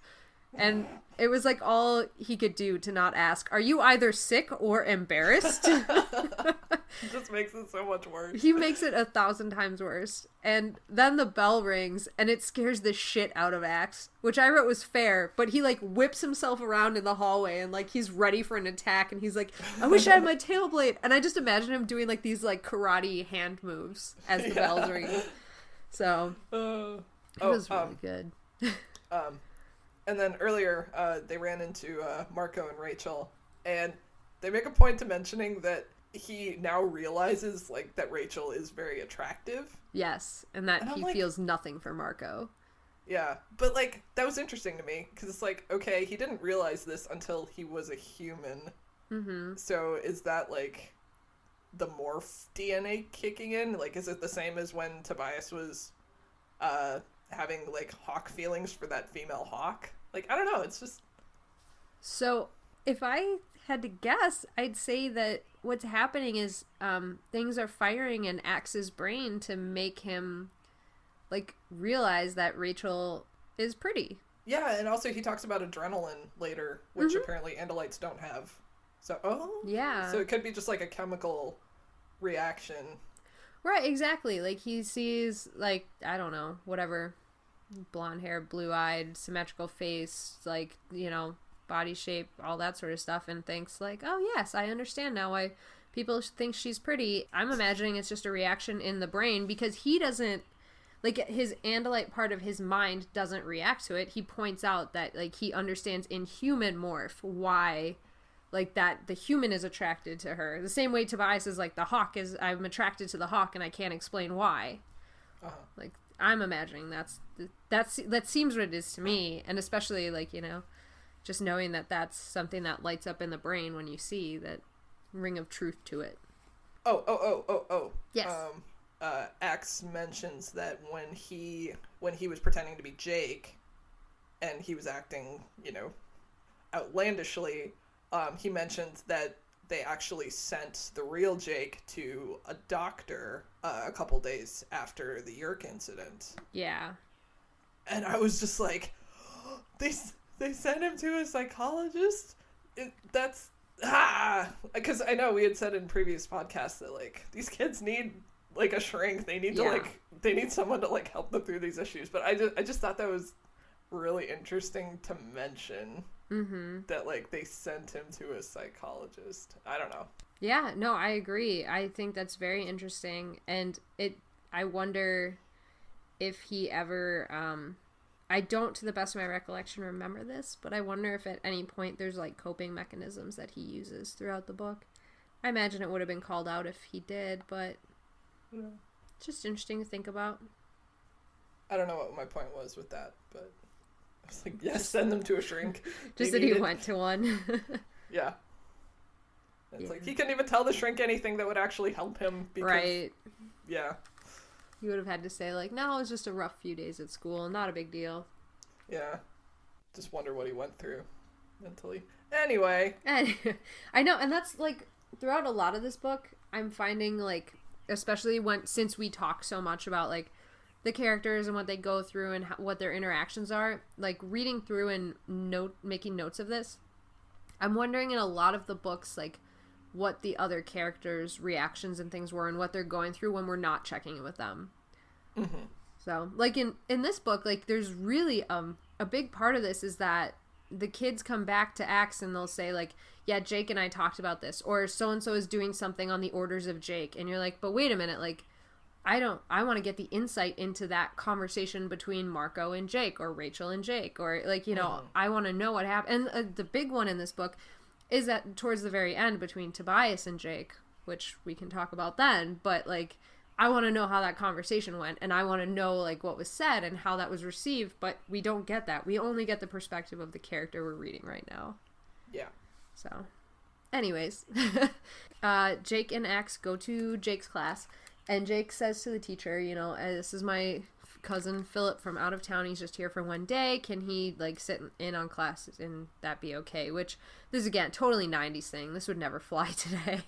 And it was like all he could do to not ask, are you either sick or embarrassed? It just makes it so much worse. He makes it 1,000 times worse. And then the bell rings and it scares the shit out of Axe, which I wrote was fair, but he like whips himself around in the hallway and like he's ready for an attack and he's like, I wish I had my tail blade. And I just imagine him doing like these like karate hand moves as the bells ring. So it was really good. And then earlier, they ran into Marco and Rachel, and they make a point to mentioning that he now realizes like that Rachel is very attractive. Yes, and that he feels nothing for Marco. Yeah, but like that was interesting to me because it's like, okay, he didn't realize this until he was a human. Mm-hmm. So is that like the morph DNA kicking in? Like, is it the same as when Tobias was having like hawk feelings for that female hawk? Like, I don't know, it's just... So, if I had to guess, I'd say that what's happening is things are firing in Axe's brain to make him, like, realize that Rachel is pretty. Yeah, and also he talks about adrenaline later, which apparently Andalites don't have. So, yeah. So it could be just, like, a chemical reaction. Right, exactly. Like, he sees, like, I don't know, whatever... blonde hair, blue-eyed, symmetrical face, like, you know, body shape, all that sort of stuff, and thinks like, oh yes, I understand now why people think she's pretty. I'm imagining it's just a reaction in the brain because he doesn't, like, his Andalite part of his mind doesn't react to it. He points out that, like, he understands in human morph why, like, that the human is attracted to her. The same way Tobias is like, the hawk is, I'm attracted to the hawk and I can't explain why. Like, I'm imagining that seems what it is to me, and especially like, you know, just knowing that that's something that lights up in the brain when you see that ring of truth to it. Yes. Axe mentions that when he was pretending to be Jake, and he was acting, you know, outlandishly, he mentioned that they actually sent the real Jake to a doctor a couple days after the Yerk incident. Yeah. And I was just like, they sent him to a psychologist? Because I know we had said in previous podcasts that, like, these kids need, like, a shrink. They need to, like, they need someone to, like, help them through these issues. But I just thought that was really interesting to mention. Mm-hmm. That, like, they sent him to a psychologist. I don't know. Yeah, no, I agree. I think that's very interesting. And I wonder if he ever, I don't, to the best of my recollection, remember this, but I wonder if at any point there's, like, coping mechanisms that he uses throughout the book. I imagine it would have been called out if he did, but it's just interesting to think about. I don't know what my point was with that, but... I was like, yes, send them to a shrink. Just that he went to one. Yeah. It's like, he couldn't even tell the shrink anything that would actually help him. Because, right. Yeah. You would have had to say, like, no, it was just a rough few days at school. Not a big deal. Yeah. Just wonder what he went through mentally. Anyway. I know, and that's, like, throughout a lot of this book, I'm finding, like, especially since we talk so much about, like, the characters and what they go through and what their interactions are, like, reading through and making notes of this, I'm wondering in a lot of the books, like, what the other characters' reactions and things were and what they're going through when we're not checking in with them. Mm-hmm. So, like, in this book, like, there's really a big part of this is that the kids come back to Axe and they'll say, like, yeah, Jake and I talked about this, or so-and-so is doing something on the orders of Jake, and you're like, but wait a minute, like, I want to get the insight into that conversation between Marco and Jake, or Rachel and Jake, or, like, you know, I want to know what happened. And the big one in this book is that towards the very end between Tobias and Jake, which we can talk about then, but, like, I want to know how that conversation went, and I want to know, like, what was said and how that was received, but we don't get that. We only get the perspective of the character we're reading right now. Yeah. So. anyways, Jake and Axe go to Jake's class, and Jake says to the teacher, you know, this is my cousin Philip from out of town. He's just here for one day. Can he, like, sit in on classes and that be okay? Which, this is, again, totally 90s thing. This would never fly today.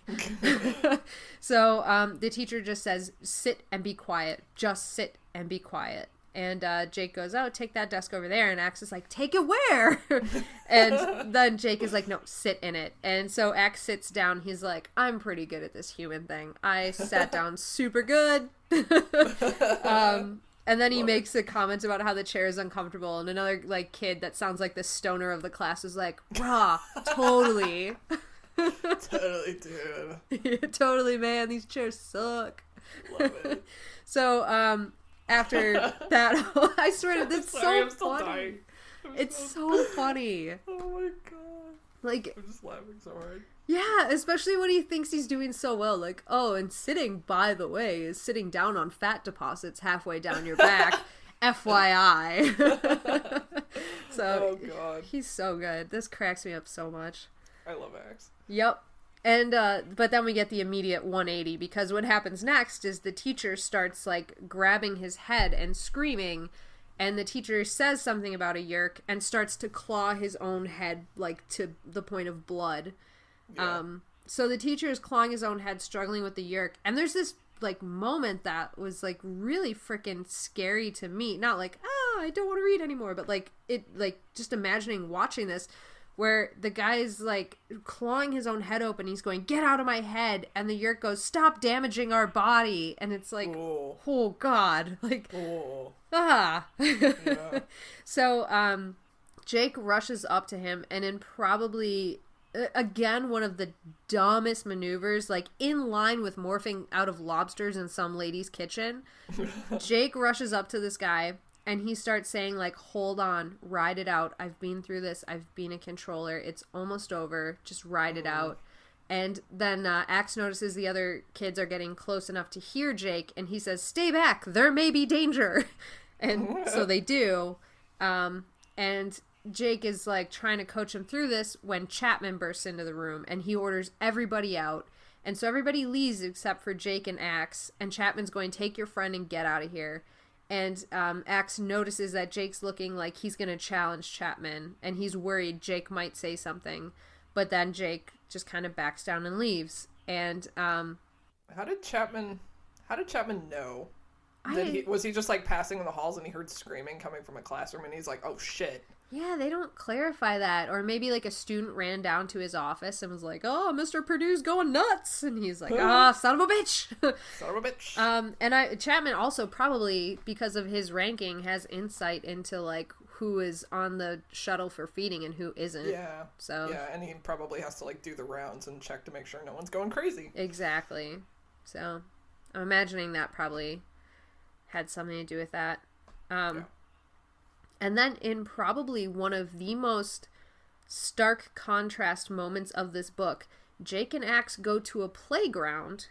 So, the teacher just says, sit and be quiet. Just sit and be quiet. And Jake goes, oh, take that desk over there. And Axe is like, take it where? And then Jake is like, no, sit in it. And so Axe sits down. He's like, I'm pretty good at this human thing. I sat down super good. And then he makes a comment about how the chair is uncomfortable. And another, like, kid that sounds like the stoner of the class is like, rah, totally. Totally, dude. Totally, man. These chairs suck. Love it. So, after that, I swear, that's Sorry, so funny. dying. It's so funny. Oh my god. Like, I'm just laughing so hard. yeah, especially when he thinks he's doing so well. Like, oh, and sitting, by the way, is sitting down on fat deposits halfway down your back. FYI. So, oh god. he's so good. This cracks me up so much. I love Axe. Yep. And, but then we get the immediate 180, because what happens next is the teacher starts, like, grabbing his head and screaming, and the teacher says something about a yerk and starts to claw his own head, like, to the point of blood. Yeah. So the teacher is clawing his own head, struggling with the yerk, and there's this, like, moment that was, like, really freaking scary to me. Not like, I don't want to read anymore, but, like, just imagining watching this, where the guy's, like, clawing his own head open. He's going, get out of my head. And the yerk goes, stop damaging our body. And it's like, oh, God. Like, Yeah. So, Jake rushes up to him, and in probably, again, one of the dumbest maneuvers, like, in line with morphing out of lobsters in some lady's kitchen, Jake rushes up to this guy, and he starts saying, like, hold on, ride it out. I've been through this. I've been a controller. It's almost over. Just ride it out. And then Axe notices the other kids are getting close enough to hear Jake, and he says, stay back. There may be danger. And so they do. And Jake is, like, trying to coach him through this when Chapman bursts into the room, and he orders everybody out. And so everybody leaves except for Jake and Axe, and Chapman's going, take your friend and get out of here. And Axe notices that Jake's looking like he's going to challenge Chapman, and he's worried Jake might say something. But then Jake just kind of backs down and leaves. And How did Chapman know? Was he just, like, passing in the halls and he heard screaming coming from a classroom and he's like, oh shit. Yeah, they don't clarify that. Or maybe, like, a student ran down to his office and was like, oh, Mr. Purdue's going nuts. And he's like, son of a bitch. Son of a bitch. And Chapman also probably, because of his ranking, has insight into, like, who is on the shuttle for feeding and who isn't. Yeah. So. Yeah, and he probably has to, like, do the rounds and check to make sure no one's going crazy. Exactly. So, I'm imagining that probably had something to do with that. Yeah. And then in probably one of the most stark contrast moments of this book, Jake and Axe go to a playground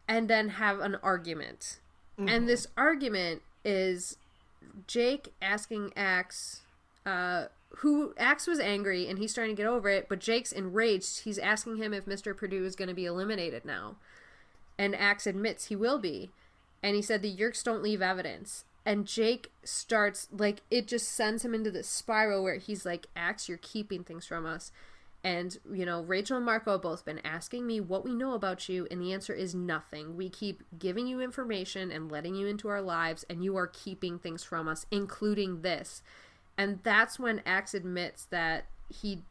and then have an argument. Mm-hmm. And this argument is Jake asking Axe, Axe was angry and he's starting to get over it, but Jake's enraged. He's asking him if Mr. Purdue is going to be eliminated now. And Axe admits he will be. And he said the Yerks don't leave evidence. And Jake starts, like, it just sends him into this spiral where he's like, Axe, you're keeping things from us. And, you know, Rachel and Marco have both been asking me what we know about you, and the answer is nothing. We keep giving you information and letting you into our lives, and you are keeping things from us, including this. And that's when Axe admits that he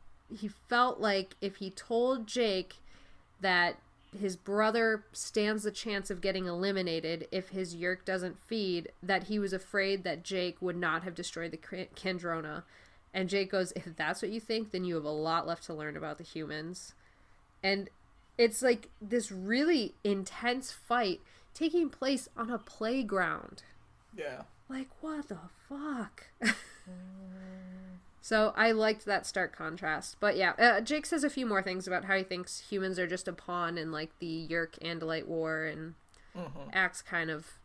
felt like if he told Jake that his brother stands the chance of getting eliminated if his Yerk doesn't feed, that he was afraid that Jake would not have destroyed the Kandrona. And Jake goes, if that's what you think, then you have a lot left to learn about the humans. And it's like this really intense fight taking place on a playground. Yeah. Like, what the fuck? So I liked that stark contrast. But yeah, Jake says a few more things about how he thinks humans are just a pawn in, like, the Yerk-Andalite War, and Axe kind of,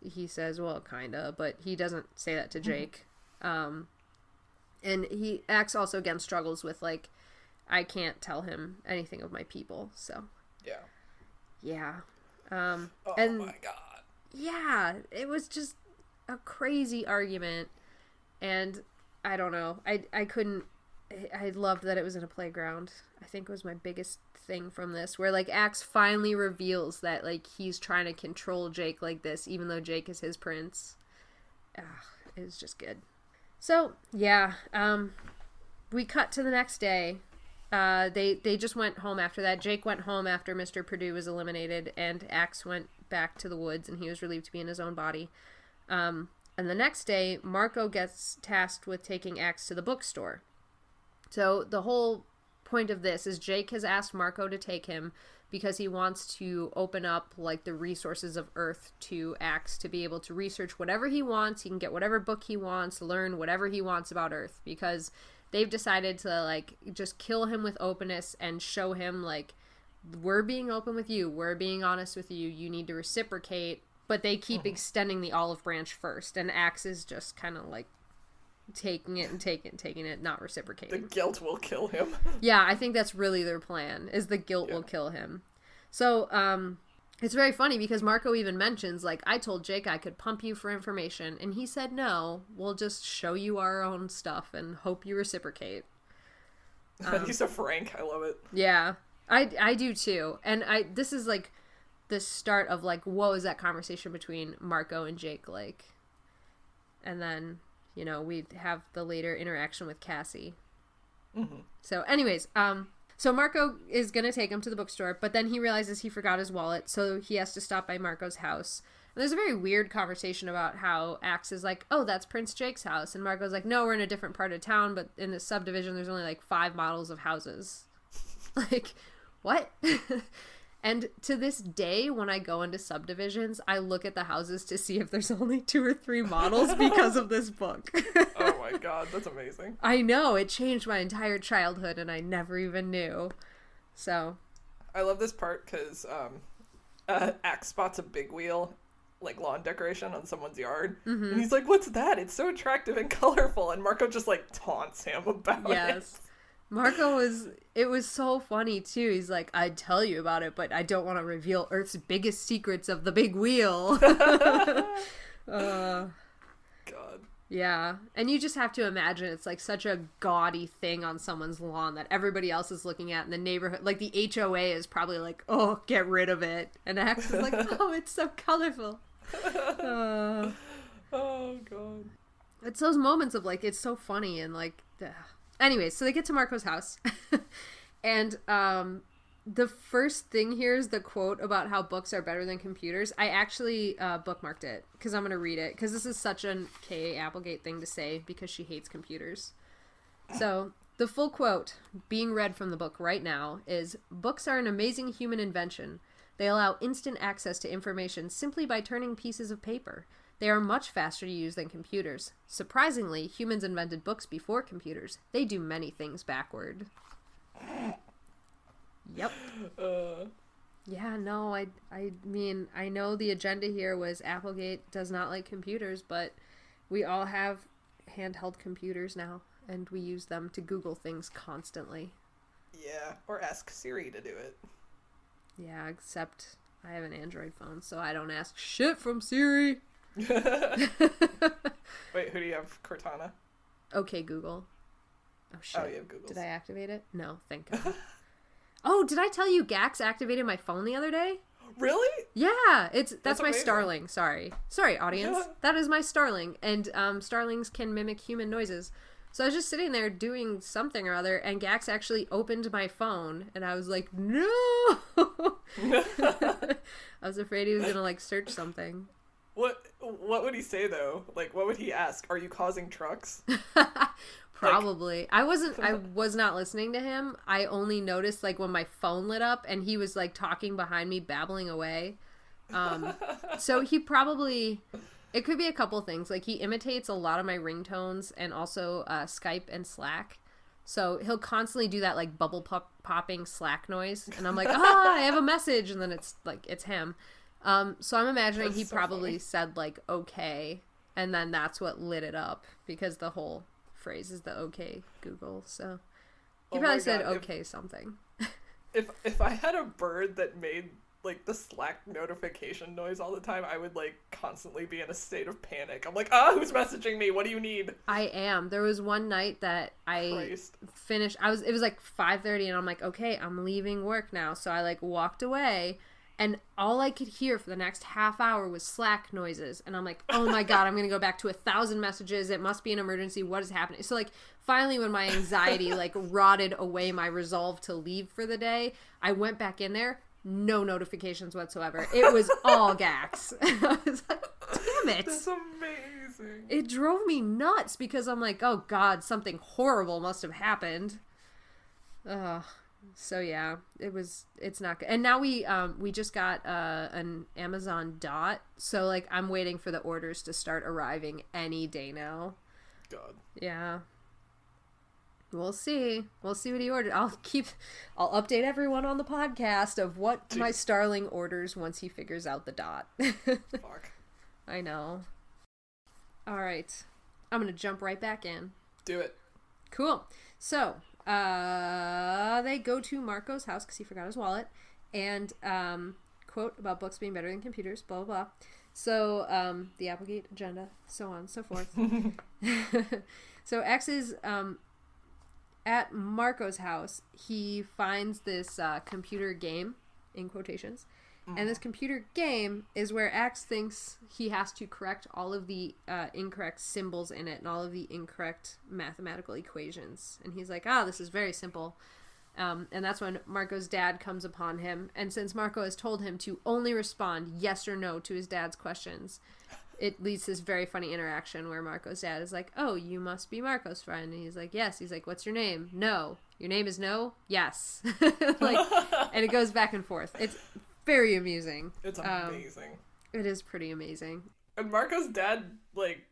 he says, well, kinda, but he doesn't say that to Jake. And Axe also, again, struggles with, like, I can't tell him anything of my people. So Yeah. yeah. Oh and my god. yeah, it was just a crazy argument, and I don't know. I couldn't. I loved that it was in a playground. I think it was my biggest thing from this, where like Axe finally reveals that like he's trying to control Jake like this, even though Jake is his prince. It was just good. So yeah, we cut to the next day. They just went home after that. Jake went home after Mr. Purdue was eliminated, and Axe went back to the woods, and he was relieved to be in his own body. And the next day, Marco gets tasked with taking Axe to the bookstore. So the whole point of this is Jake has asked Marco to take him because he wants to open up like the resources of Earth to Axe to be able to research whatever he wants. He can get whatever book he wants, learn whatever he wants about Earth, because they've decided to like just kill him with openness and show him like, we're being open with you, we're being honest with you, you need to reciprocate. But they keep extending the olive branch first, and Axe is just kind of like taking it, not reciprocating. The guilt will kill him. Yeah, I think that's really their plan, is the guilt will kill him. So, it's very funny because Marco even mentions, like, I told Jake I could pump you for information, and he said no, we'll just show you our own stuff and hope you reciprocate. He's so frank, I love it. Yeah, I do too. And this is like the start of like, what was that conversation between Marco and Jake like? And then, you know, we have the later interaction with Cassie. Mm-hmm. So anyways, so Marco is going to take him to the bookstore, but then he realizes he forgot his wallet, so he has to stop by Marco's house. And there's a very weird conversation about how Axe is like, oh, that's Prince Jake's house. And Marco's like, no, we're in a different part of town, but in this subdivision, there's only like 5 models of houses. Like, what? And to this day, when I go into subdivisions, I look at the houses to see if there's only 2 or 3 models because of this book. Oh my god, that's amazing. I know, it changed my entire childhood and I never even knew. So. I love this part because Axe spots a big wheel, like lawn decoration on someone's yard. Mm-hmm. And he's like, what's that? It's so attractive and colorful. And Marco just like taunts him about it. Marco it was so funny too. He's like, I'd tell you about it, but I don't want to reveal Earth's biggest secrets of the big wheel. God. Yeah. And you just have to imagine it's like such a gaudy thing on someone's lawn that everybody else is looking at in the neighborhood. Like the HOA is probably like, oh, get rid of it. And Axe is like, oh, it's so colorful. Oh, God. It's those moments of like, it's so funny and like, anyways, so they get to Marco's house. And the first thing here is the quote about how books are better than computers. I actually bookmarked it because I'm going to read it because this is such a k.a.applegate thing to say because she hates computers. So the full quote being read from the book right now is, books are an amazing human invention. They allow instant access to information simply by turning pieces of paper. They are much faster to use than computers. Surprisingly, humans invented books before computers. They do many things backward. Yep. Yeah, no, I mean, I know the agenda here was Applegate does not like computers, but we all have handheld computers now, and we use them to Google things constantly. Yeah, or ask Siri to do it. Yeah, except I have an Android phone, so I don't ask shit from Siri. Wait, who do you have? Cortana? Okay, Google. Oh, shit. Oh, you have Google. Did I activate it? No, thank God. Oh, did I tell you Gax activated my phone the other day? Really? Yeah, that's my amazing. Starling. Sorry, audience. Yeah. That is my Starling, and Starlings can mimic human noises. So I was just sitting there doing something or other, and Gax actually opened my phone, and I was like, no! I was afraid he was gonna like search something. What would he say though? Like, what would he ask? Are you causing trucks? Probably. I was not listening to him. I only noticed like when my phone lit up and he was like talking behind me, babbling away. So he probably, it could be a couple things. Like he imitates a lot of my ringtones and also Skype and Slack. So he'll constantly do that like bubble popping Slack noise. And I'm like, I have a message. And then it's like, it's him. So I'm imagining he probably said like, okay. And then that's what lit it up because the whole phrase is the okay Google. So He probably said okay something. If I had a bird that made like the Slack notification noise all the time, I would like constantly be in a state of panic. I'm like, who's messaging me? What do you need? I am. There was one night that I finished. It was like 5:30, and I'm like, okay, I'm leaving work now. So I like walked away, and all I could hear for the next half hour was Slack noises. And I'm like, oh my God, I'm gonna go back to 1,000 messages. It must be an emergency. What is happening? So like finally, when my anxiety like rotted away my resolve to leave for the day, I went back in there. No notifications whatsoever. It was all Gax. I was like, damn it. That's amazing. It drove me nuts because I'm like, oh God, something horrible must have happened. So yeah, it's not good. And now we just got an Amazon Dot. So like I'm waiting for the orders to start arriving any day now. God. Yeah. We'll see. We'll see what he ordered. I'll update everyone on the podcast of what my Starling orders once he figures out the Dot. Fuck. I know. All right. I'm going to jump right back in. Do it. Cool. So, they go to Marco's house because he forgot his wallet. And, quote about books being better than computers, blah, blah, blah. So, the Applegate agenda, so on and so forth. So, X is... at Marco's house, he finds this computer game, in quotations, and this computer game is where Axe thinks he has to correct all of the incorrect symbols in it and all of the incorrect mathematical equations. And he's like, this is very simple. And that's when Marco's dad comes upon him. And since Marco has told him to only respond yes or no to his dad's questions, it leads to this very funny interaction where Marco's dad is like, oh, you must be Marco's friend. And he's like, yes. He's like, what's your name? No. Your name is No? Yes. Like, and it goes back and forth. It's very amusing. It's amazing. It is pretty amazing. And Marco's dad, like,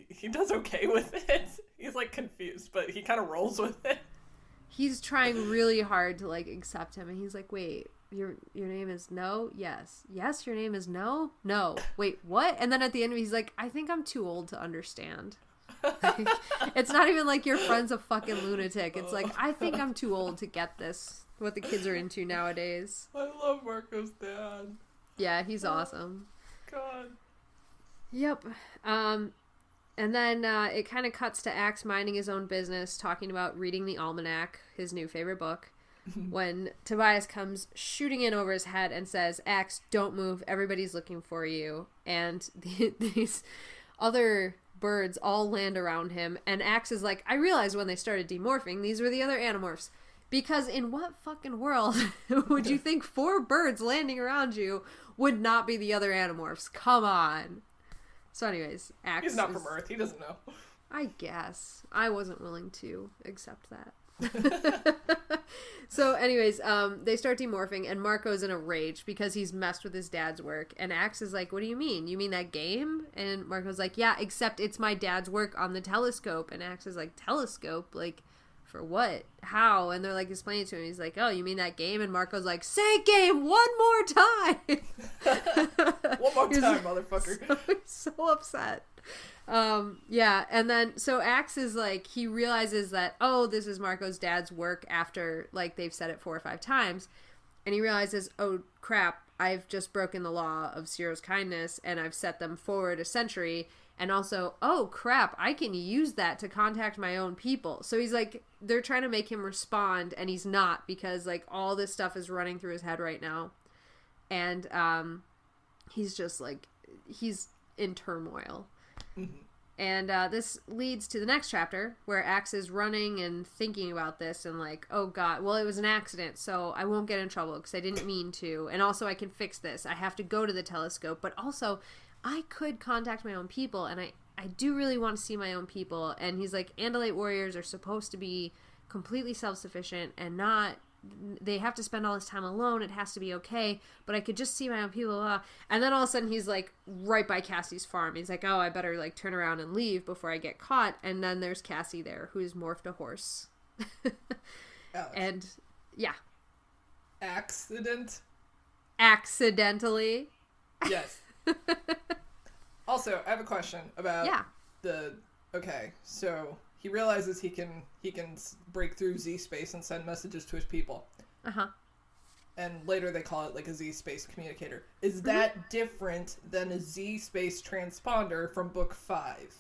he does okay with it. He's, like, confused, but he kind of rolls with it. He's trying really hard to, like, accept him. And he's like, wait. Your name is No? Yes. Yes, your name is No? No. Wait, what? And then at the end, he's like, I think I'm too old to understand. Like, it's not even like your friend's a fucking lunatic. It's like, I think I'm too old to get this, what the kids are into nowadays. I love Marco's dad. Yeah, he's awesome. God. Yep. And then it kind of cuts to Axe minding his own business, talking about reading the Almanac, his new favorite book. When Tobias comes shooting in over his head and says, Axe, don't move, everybody's looking for you. And these other birds all land around him, and Axe is like, I realized when they started demorphing, these were the other Animorphs. Because in what fucking world would you think 4 birds landing around you would not be the other Animorphs? Come on. So anyways, Axe He's not from Earth, he doesn't know. I guess. I wasn't willing to accept that. So anyways, they start demorphing, and Marco's in a rage because he's messed with his dad's work, and Axe is like, what do you mean? You mean that game? And Marco's like, yeah, except it's my dad's work on the telescope. And Axe is like, telescope? Like, for what? How? And they're like explaining it to him. He's like, oh, you mean that game? And Marco's like, say game one more time. One more time, motherfucker. So upset. Yeah, and then so Axe is like, he realizes that, oh, this is Marco's dad's work after, like, they've said it 4 or 5 times, and he realizes, oh crap, I've just broken the law of Zero's kindness, and I've set them forward a century, and also, oh crap, I can use that to contact my own people. So he's like, they're trying to make him respond, and he's not, because, like, all this stuff is running through his head right now, and he's just like, he's in turmoil. Mm-hmm. And this leads to the next chapter where Axe is running and thinking about this and like, oh god, well, it was an accident, so I won't get in trouble because I didn't mean to, and also I can fix this. I have to go to the telescope, but also I could contact my own people, and I do really want to see my own people. And he's like, Andalite warriors are supposed to be completely self-sufficient and not, they have to spend all this time alone. It has to be okay, but I could just see my own people. And then all of a sudden he's like right by Cassie's farm. He's like, oh, I better like turn around and leave before I get caught. And then there's Cassie there, who's morphed a horse. And yeah. Accidentally. Yes. Also, I have a question about okay, so he realizes he can break through Z space and send messages to his people. And later they call it like a Z space communicator. Is that different than a Z space transponder from book 5?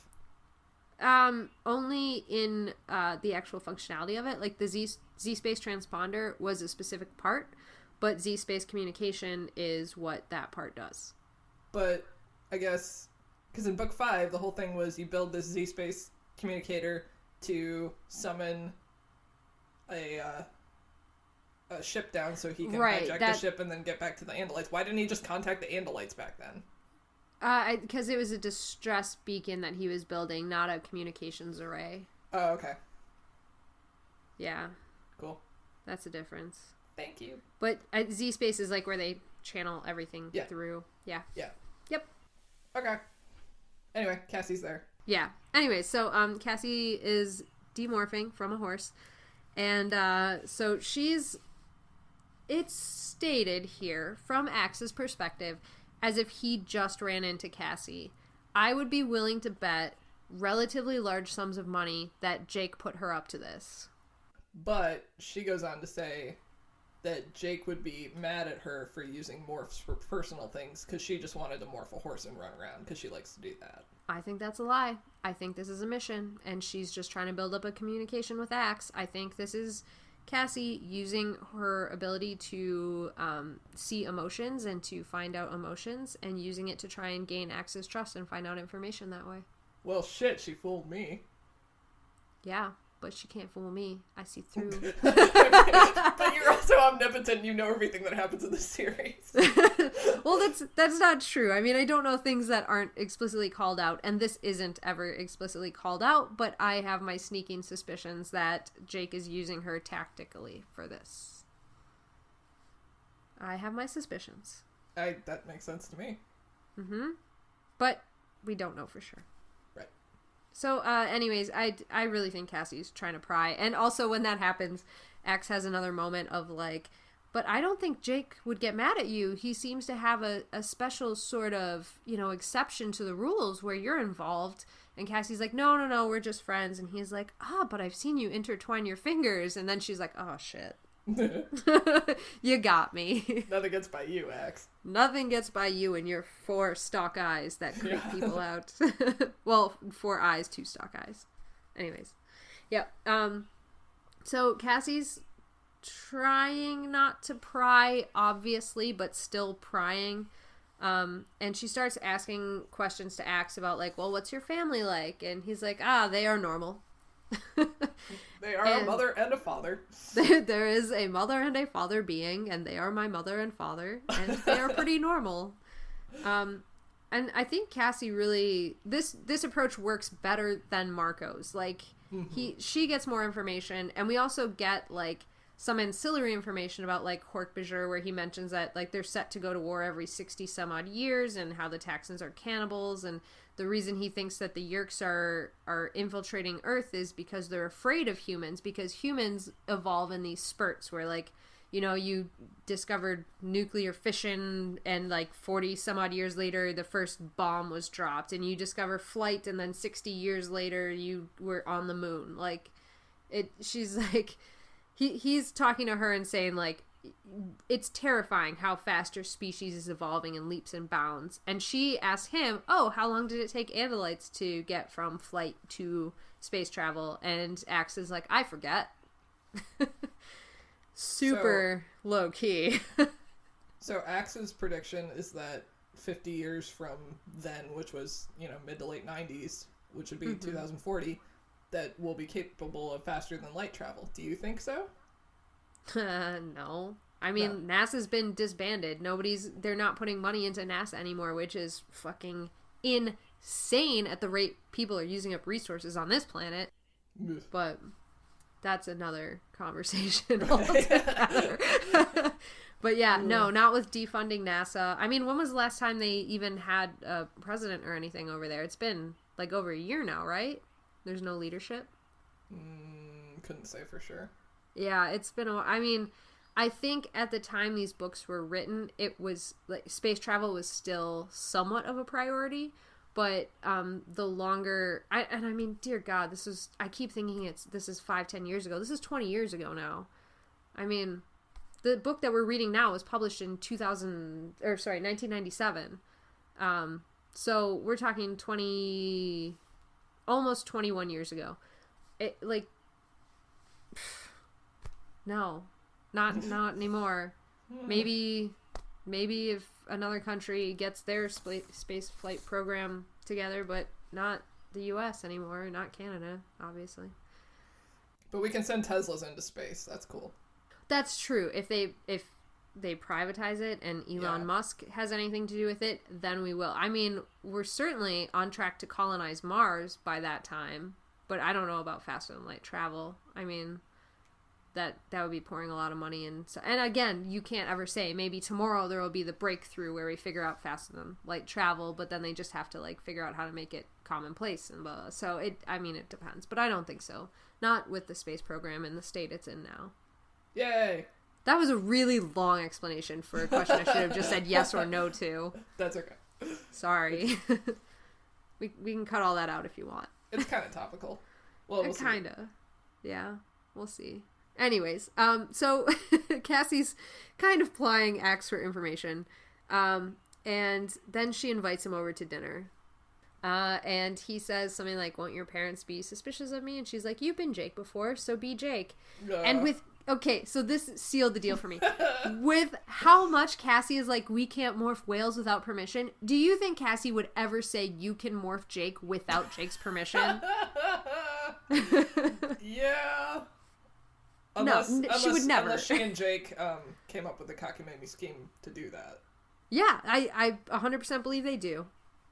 Only in the actual functionality of it. Like the Z space transponder was a specific part, but Z space communication is what that part does. But I guess because in book 5 the whole thing was you build this Z space communicator to summon a ship down so he can hijack the ship and then get back to the Andalites. Why didn't he just contact the Andalites back then? Because it was a distress beacon that he was building, not a communications array. Oh, okay. Yeah. Cool. That's a difference. Thank you. But Z space is like where they channel everything through. Yeah. Yeah. Yep. Okay. Anyway, Cassie's there. Yeah. Anyway, so Cassie is demorphing from a horse. And so it's stated here from Axe's perspective as if he just ran into Cassie. I would be willing to bet relatively large sums of money that Jake put her up to this. But she goes on to say that Jake would be mad at her for using morphs for personal things because she just wanted to morph a horse and run around because she likes to do that. I think that's a lie. I think this is a mission, and she's just trying to build up a communication with Axe. I think this is Cassie using her ability to see emotions and to find out emotions, and using it to try and gain Axe's trust and find out information that way. Well, shit, she fooled me. Yeah, but she can't fool me. I see through. But you're also omnipotent. You know everything that happens in the series. Well, that's not true. I mean, I don't know things that aren't explicitly called out, and this isn't ever explicitly called out, but I have my sneaking suspicions that Jake is using her tactically for this. I have my suspicions. That makes sense to me. Mm-hmm. But we don't know for sure. Right. So, anyways, I really think Cassie's trying to pry. And also when that happens, Axe has another moment of like, but I don't think Jake would get mad at you. He seems to have a special sort of, exception to the rules where you're involved. And Cassie's like, no, we're just friends. And he's like, but I've seen you intertwine your fingers. And then she's like, oh, shit. You got me. Nothing gets by you, Axe. Nothing gets by you and your 4 stalk eyes that creep people out. Well, 4 eyes, 2 stalk eyes. Anyways. Yeah. So Cassie's trying not to pry, obviously, but still prying. And she starts asking questions to Axe about, like, well, what's your family like? And he's like, they are normal. They are a mother and a father. There is a mother and a father being, and they are my mother and father, and they are pretty normal. And I think Cassie really, this approach works better than Marco's. Like, she gets more information, and we also get, like, some ancillary information about, like, Hork-Bajir, where he mentions that, like, they're set to go to war every 60 some odd years, and how the Taxons are cannibals, and the reason he thinks that the Yeerks are infiltrating Earth is because they're afraid of humans, because humans evolve in these spurts where, like, you discovered nuclear fission and, like, 40 some odd years later the first bomb was dropped, and you discover flight, and then 60 years later you were on the moon. Like, she's like, he's talking to her and saying, like, it's terrifying how fast your species is evolving in leaps and bounds. And she asks him, how long did it take Andalites to get from flight to space travel? And Axe is like, I forget. Super low key. So Axe's prediction is that 50 years from then, which was, mid to late 90s, which would be 2040, that we'll be capable of faster than light travel. Do you think so? No. I mean, no. NASA's been disbanded. They're not putting money into NASA anymore, which is fucking insane at the rate people are using up resources on this planet. But that's another conversation altogether. But yeah, no, not with defunding NASA. I mean, when was the last time they even had a president or anything over there? It's been like over a year now, right? There's no leadership. Couldn't say for sure. Yeah, it's been I mean, I think at the time these books were written, it was like space travel was still somewhat of a priority, But the longer I mean, dear God, I keep thinking this is 5-10 years ago. This is 20 years ago now. I mean, the book that we're reading now was published in 1997. So we're talking almost 21 years ago. No, not anymore. Maybe if another country gets their space flight program together, but not the U.S. anymore, not Canada, obviously. But we can send Teslas into space. That's cool. That's true. If they privatize it and Elon Musk has anything to do with it, then we will. I mean, we're certainly on track to colonize Mars by that time, but I don't know about faster than light travel. I mean, that would be pouring a lot of money in. And again, you can't ever say, maybe tomorrow there will be the breakthrough where we figure out faster than light travel, but then they just have to like figure out how to make it commonplace and blah. So it depends, but I don't think so. Not with the space program in the state it's in now. Yay! That was a really long explanation for a question I should have just said yes or no to. That's okay. Sorry. we can cut all that out if you want. It's kind of topical. Well, we'll see. Kinda. Yeah, we'll see. Anyways, so Cassie's kind of plying Axe for information, and then she invites him over to dinner. And he says something like, "Won't your parents be suspicious of me?" And she's like, "You've been Jake before, so be Jake." And okay, so this sealed the deal for me. With how much Cassie is like, "We can't morph whales without permission," do you think Cassie would ever say, "You can morph Jake" without Jake's permission? Yeah. She would never. Unless she and Jake came up with the cockamamie scheme to do that. Yeah, I 100% believe they do.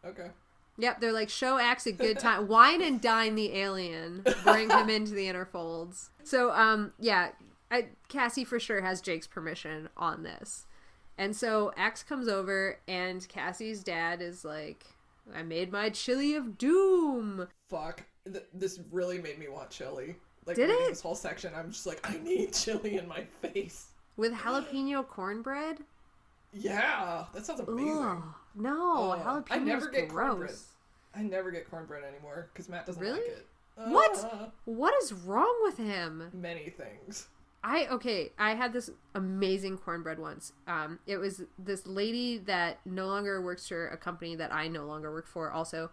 Okay. Yep, they're like, show Axe a good time. Wine and dine the alien. Bring him into the inner folds. So, Cassie for sure has Jake's permission on this. And so Axe comes over, and Cassie's dad is like, "I made my chili of doom." Fuck. This really made me want chili. Like, did it? This whole section, I'm just like, I need chili in my face. With jalapeno cornbread? Yeah, that sounds amazing. Ugh, no, jalapeno I never get gross. Cornbread. I never get cornbread anymore because Matt doesn't like it. What? What is wrong with him? Many things. I had this amazing cornbread once. It was this lady that no longer works for a company that I no longer work for also.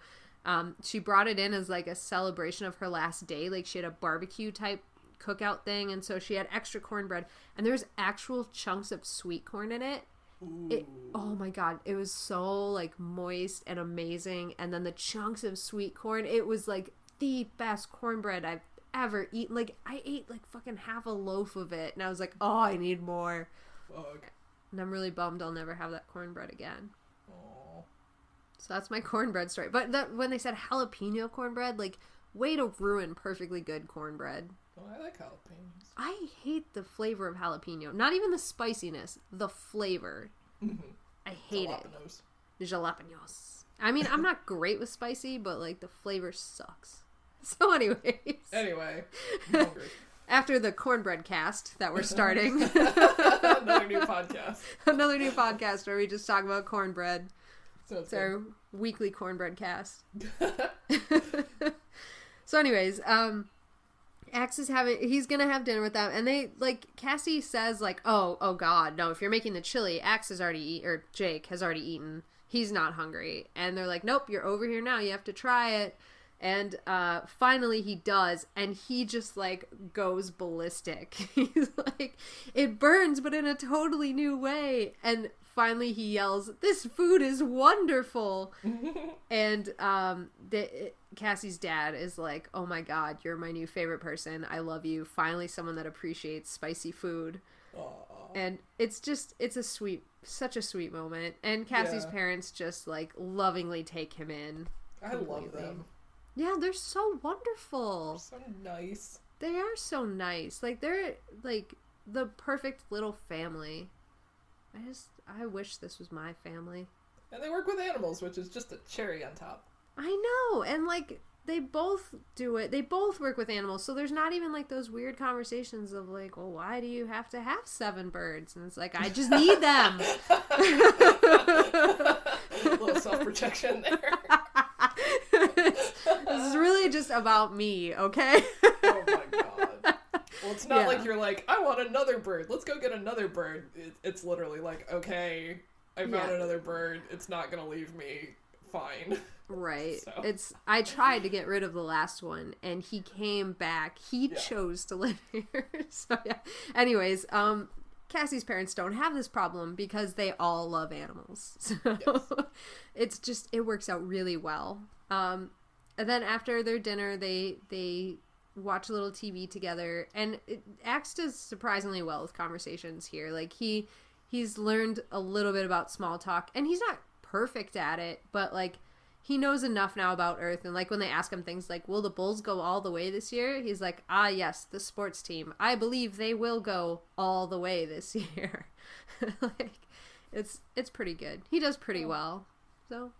She brought it in as like a celebration of her last day. Like she had a barbecue type cookout thing, and so she had extra cornbread, and there's actual chunks of sweet corn in it. Oh my God, it was so like moist and amazing. And then the chunks of sweet corn, it was like the best cornbread I've ever eaten. Like I ate like fucking half a loaf of it, and I was like, oh, I need more. Fuck. And I'm really bummed I'll never have that cornbread again. Aww. So that's my cornbread story. But when they said jalapeno cornbread, like, way to ruin perfectly good cornbread. Oh, I like jalapenos. I hate the flavor of jalapeno. Not even the spiciness, the flavor. Mm-hmm. I hate it. Jalapenos. I mean, I'm not great with spicy, but like the flavor sucks. So anyways. Anyway, I'm hungry. After the cornbread cast that we're starting. Another new podcast. Another new podcast where we just talk about cornbread. It's our weekly cornbread cast. So anyways, Axe is he's gonna have dinner with them, and they, like, Cassie says, like, oh God, no, if you're making the chili, Axe has already or Jake has already eaten. He's not hungry. And they're like, nope, you're over here now. You have to try it. And finally he does, and he just, like, goes ballistic. He's like, it burns, but in a totally new way. And finally he yells, this food is wonderful. And Cassie's dad is like, oh my God, you're my new favorite person. I love you. Finally someone that appreciates spicy food. Aww. And it's such a sweet moment. And Cassie's parents just, like, lovingly take him in. I love them. Yeah, they're so wonderful. So nice. They are so nice. Like, they're, like, the perfect little family. I wish this was my family. And they work with animals, which is just a cherry on top. I know. And, like, they both do it. They both work with animals. So there's not even, like, those weird conversations of, like, well, why do you have to have 7 birds? And it's like, I just need them. A little self-projection there. just about me, okay? Oh my god. Well, it's not like you're like, I want another bird. Let's go get another bird. It's literally like, okay, I found another bird. It's not gonna leave me. Fine. Right. So. I tried to get rid of the last one, and he came back. He chose to live here. So yeah. Anyways, Cassie's parents don't have this problem because they all love animals. So it works out really well. And then after their dinner, they watch a little TV together, and Axe does surprisingly well with conversations here. Like he's learned a little bit about small talk, and he's not perfect at it, but like he knows enough now about Earth, and like when they ask him things like, will the Bulls go all the way this year? He's like, yes, the sports team. I believe they will go all the way this year. Like it's pretty good. He does pretty well. So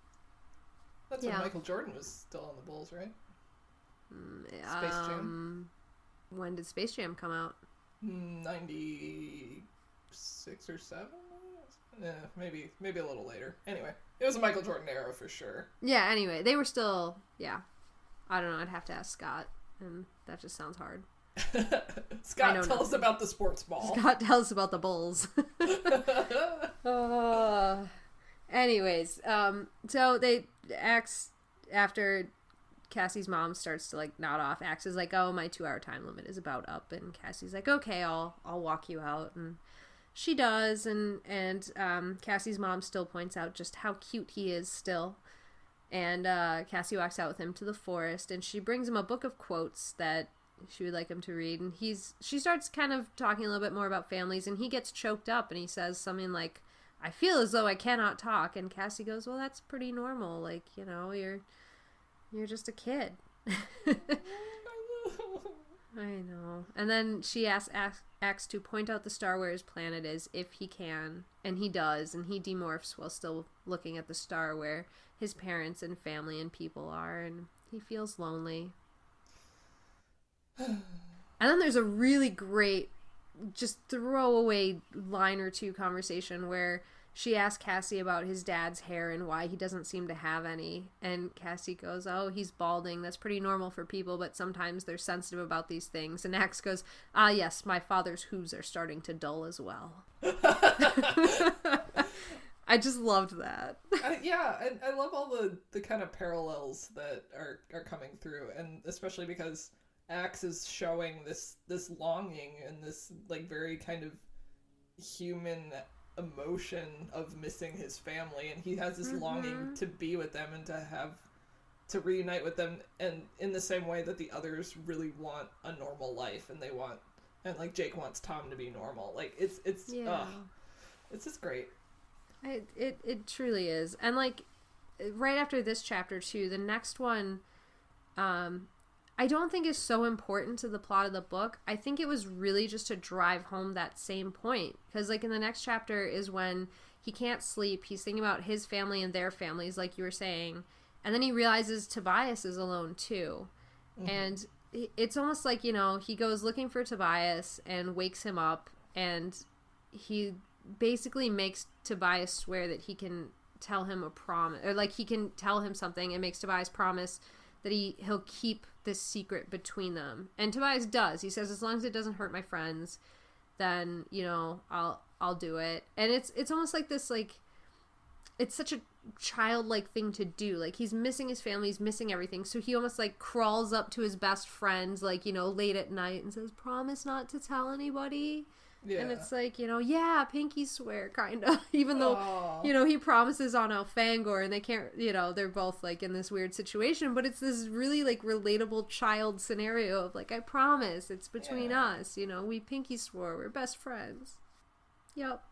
that's when Michael Jordan was still on the Bulls, right? Space Jam. When did Space Jam come out? 96 or 7? Yeah, maybe a little later. Anyway, it was a Michael Jordan era for sure. Yeah, anyway, they were still, I don't know, I'd have to ask Scott, and that just sounds hard. Scott, tell us about the sports ball. Scott, tell us about the Bulls. Anyways, so Axe, after Cassie's mom starts to like nod off, Axe is like, oh, my 2-hour time limit is about up, and Cassie's like, okay, I'll walk you out, and she does, and Cassie's mom still points out just how cute he is still. And Cassie walks out with him to the forest, and she brings him a book of quotes that she would like him to read. And she starts kind of talking a little bit more about families, and he gets choked up, and he says something like, I feel as though I cannot talk. And Cassie goes, well, that's pretty normal. Like, you know, you're just a kid. I know. And then she asks Axe to point out the star where his planet is if he can. And he does. And he demorphs while still looking at the star where his parents and family and people are. And he feels lonely. And then there's a really great just throwaway line or two conversation where she asks Cassie about his dad's hair and why he doesn't seem to have any. And Cassie goes, oh, he's balding. That's pretty normal for people, but sometimes they're sensitive about these things. And Axe goes, yes, my father's hooves are starting to dull as well. I just loved that. I love all the kind of parallels that are coming through. And especially because Axe is showing this longing and this like very kind of human emotion of missing his family, and he has this longing to be with them and to reunite with them, and in the same way that the others really want a normal life, and like Jake wants Tom to be normal. Like it's just great. It truly is. And like right after this chapter too, the next one I don't think is so important to the plot of the book. I think it was really just to drive home that same point. Because, like, in the next chapter is when he can't sleep. He's thinking about his family and their families, like you were saying. And then he realizes Tobias is alone, too. Mm-hmm. And it's almost like, you know, he goes looking for Tobias and wakes him up. And he basically makes Tobias swear that he can tell him a promise. Or, like, he can tell him something and makes Tobias promise that he'll keep this secret between them. And Tobias does. He says, as long as it doesn't hurt my friends, then, you know, I'll do it. And it's almost like this, like, it's such a childlike thing to do. Like, he's missing his family, he's missing everything. So he almost, like, crawls up to his best friends, like, you know, late at night and says, promise not to tell anybody. Yeah. And it's like, you know, pinky swear, kind of. Even though, you know, he promises on Elfangor and they can't, you know, they're both, like, in this weird situation. But it's this really, like, relatable child scenario of, like, I promise, it's between us. You know, we pinky swore, we're best friends. Yep.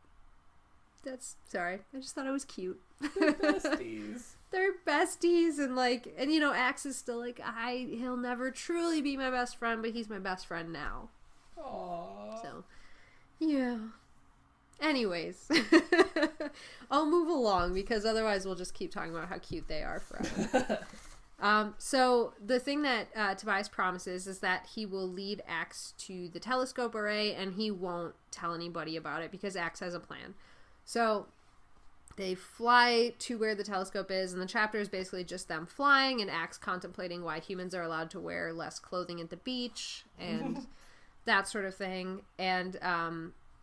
Sorry. I just thought it was cute. They're besties. They're besties. And, you know, Axe is still like, he'll never truly be my best friend, but he's my best friend now. Aww. So... yeah. Anyways, I'll move along because otherwise we'll just keep talking about how cute they are forever. So the thing that Tobias promises is that he will lead Axe to the telescope array and he won't tell anybody about it because Axe has a plan. So They fly to where the telescope is, and the chapter is basically just them flying and Axe contemplating why humans are allowed to wear less clothing at the beach and that sort of thing. And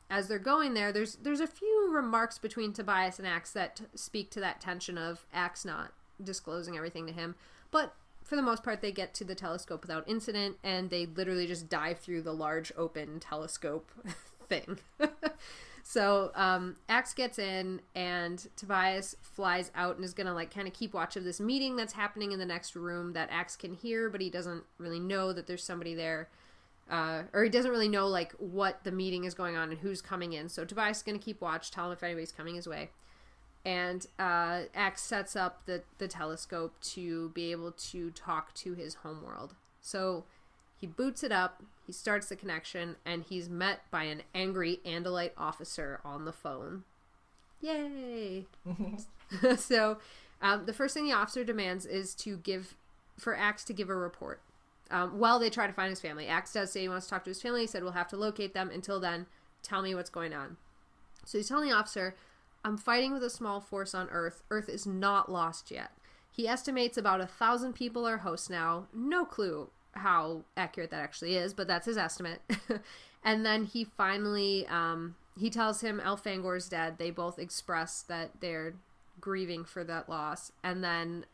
as they're going there, there's a few remarks between Tobias and Axe that speak to that tension of Axe not disclosing everything to him. But for the most part, they get to the telescope without incident, and they literally just dive through the large open telescope thing. So, Axe gets in, and Tobias flies out and is gonna, like, kind of keep watch of this meeting that's happening in the next room that Axe can hear, but he doesn't really know that there's somebody there, or he doesn't really know, like, what the meeting is going on and who's coming in. So Tobias is gonna keep watch, tell him if anybody's coming his way. And, Axe sets up the telescope to be able to talk to his homeworld. So he boots it up, he starts the connection, and he's met by an angry Andalite officer on the phone. Yay! So, the first thing the officer demands is for Axe to give a report. While they try to find his family. Axe does say he wants to talk to his family. He said, we'll have to locate them. Until then, tell me what's going on. So he's telling the officer, I'm fighting with a small force on Earth. Earth is not lost yet. He estimates about 1,000 people are hosts now. No clue how accurate that actually is, but that's his estimate. And then he finally, he tells him Elfangor's dead. They both express that they're grieving for that loss. And then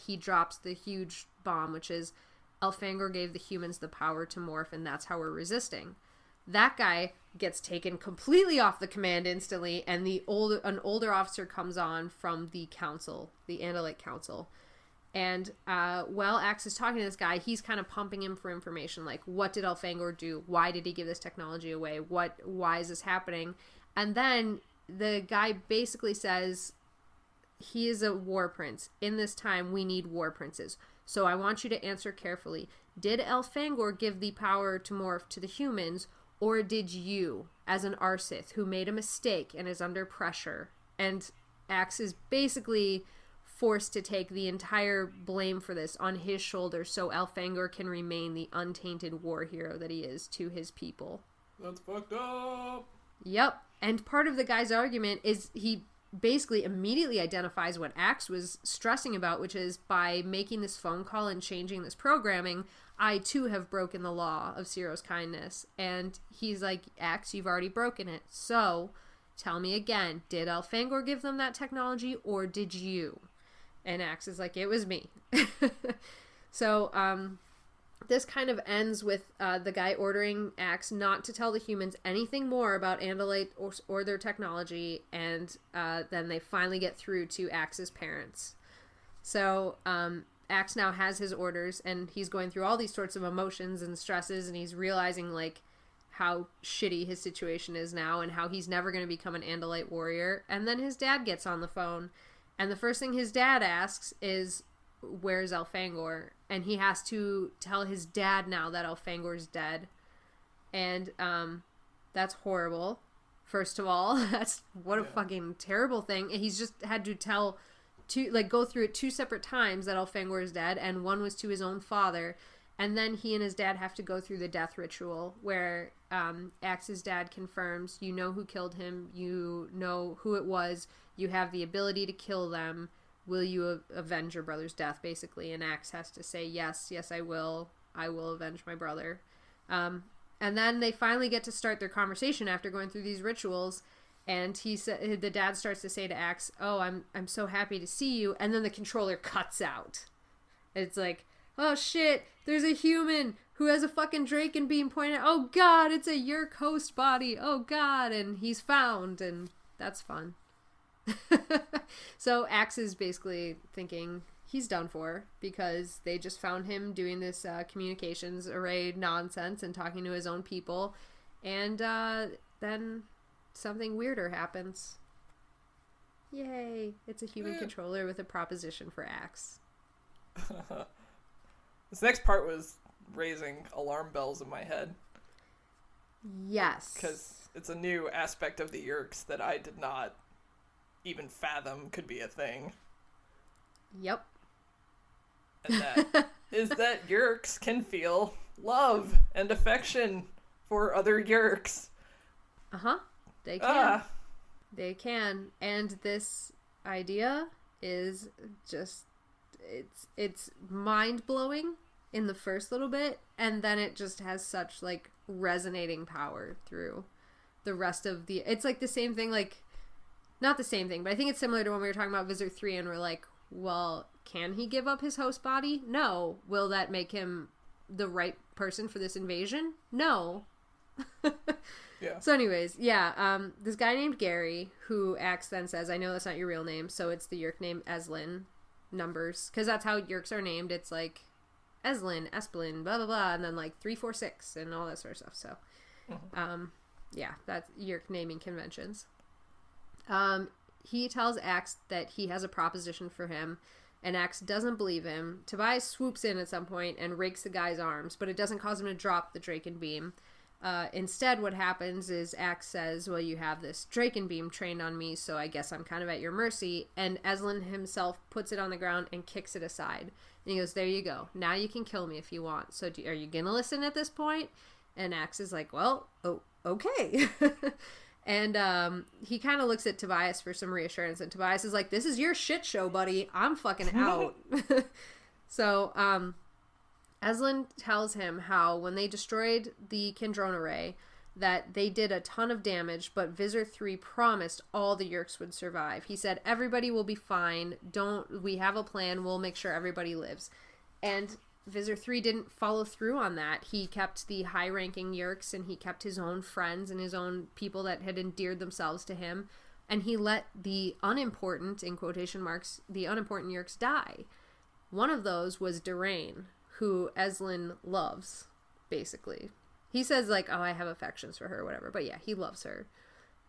he drops the huge bomb, which is Elfangor gave the humans the power to morph, and that's how we're resisting. That guy gets taken completely off the command instantly, and an older officer comes on from the council, the Andalite Council. And while Axe is talking to this guy, he's kind of pumping him for information, like, what did Elfangor do? Why did he give this technology away? Why is this happening? And then the guy basically says, he is a war prince. In this time, we need war princes. So I want you to answer carefully. Did Elfangor give the power to morph to the humans, or did you, as an Arsith, who made a mistake and is under pressure? And Axe is basically forced to take the entire blame for this on his shoulders so Elfangor can remain the untainted war hero that he is to his people. That's fucked up. Yep. And part of the guy's argument is he basically immediately identifies what Axe was stressing about, which is by making this phone call and changing this programming, I too have broken the law of Ciro's kindness. And he's like, Axe, you've already broken it. So tell me again, did Elfangor give them that technology, or did you? And Axe is like, it was me. So, this kind of ends with the guy ordering Axe not to tell the humans anything more about Andalite or their technology, and then they finally get through to Axe's parents. So, Axe now has his orders, and he's going through all these sorts of emotions and stresses, and he's realizing, like, how shitty his situation is now, and how he's never going to become an Andalite warrior. And then his dad gets on the phone, and the first thing his dad asks is, where's Elfangor? And he has to tell his dad now that Elfangor's dead. And that's horrible. First of all, what a fucking terrible thing. And he's just had to go through it 2 separate times that Elfangor is dead, and one was to his own father. And then he and his dad have to go through the death ritual where Axe's dad confirms, you know who killed him, you know who it was, you have the ability to kill them. Will you avenge your brother's death, basically? And Axe has to say, yes, I will. I will avenge my brother. And then they finally get to start their conversation after going through these rituals. And the dad starts to say to Axe, oh, I'm so happy to see you. And then the controller cuts out. It's like, oh shit, there's a human who has a fucking Draken beam pointed at, oh god, it's a Yerk host body, oh god, and he's found, and that's fun. So Axe is basically thinking he's done for, because they just found him doing this communications array nonsense and talking to his own people, and then something weirder happens. Yay, it's a human controller with a proposition for Axe. This next part was raising alarm bells in my head. Yes. Because it's a new aspect of the Yerks that I did not even fathom could be a thing. Yep. And that is that Yerks can feel love and affection for other Yerks. Uh-huh. They can. They can. And this idea is just it's mind-blowing in the first little bit, and then it just has such like resonating power through the rest of the, it's like the same thing, like not the same thing, but I think it's similar to when we were talking about Visitor 3 and we're like, well, can he give up his host body? No. Will that make him the right person for this invasion? No. Yeah. So anyways, yeah, this guy named Gary, who Axe then says, I know that's not your real name, so it's the Yeerk name Eslin numbers, because that's how Yeerks are named. It's like Eslin, Esplin, blah, blah, blah, and then like 346 and all that sort of stuff. So, yeah, that's Yeerk naming conventions. He tells Axe that he has a proposition for him, and Axe doesn't believe him. Tobias swoops in at some point and rakes the guy's arms, but it doesn't cause him to drop the Draken Beam. Instead, what happens is Axe says, well, you have this Draken Beam trained on me, so I guess I'm kind of at your mercy. And Eslin himself puts it on the ground and kicks it aside. And he goes, there you go. Now you can kill me if you want. So are you going to listen at this point? And Axe is like, well, okay. And he kind of looks at Tobias for some reassurance. And Tobias is like, this is your shit show, buddy. I'm fucking out. So, Eslin tells him how when they destroyed the Kendrona Ray, that they did a ton of damage, but Visor 3 promised all the Yeerks would survive. He said, everybody will be fine. We have a plan. We'll make sure everybody lives. And Visor 3 didn't follow through on that. He kept the high-ranking Yeerks, and he kept his own friends and his own people that had endeared themselves to him. And he let the unimportant, in quotation marks, the unimportant Yeerks die. One of those was Durain, who Eslin loves, basically. He says, like, oh, I have affections for her or whatever. But yeah, he loves her.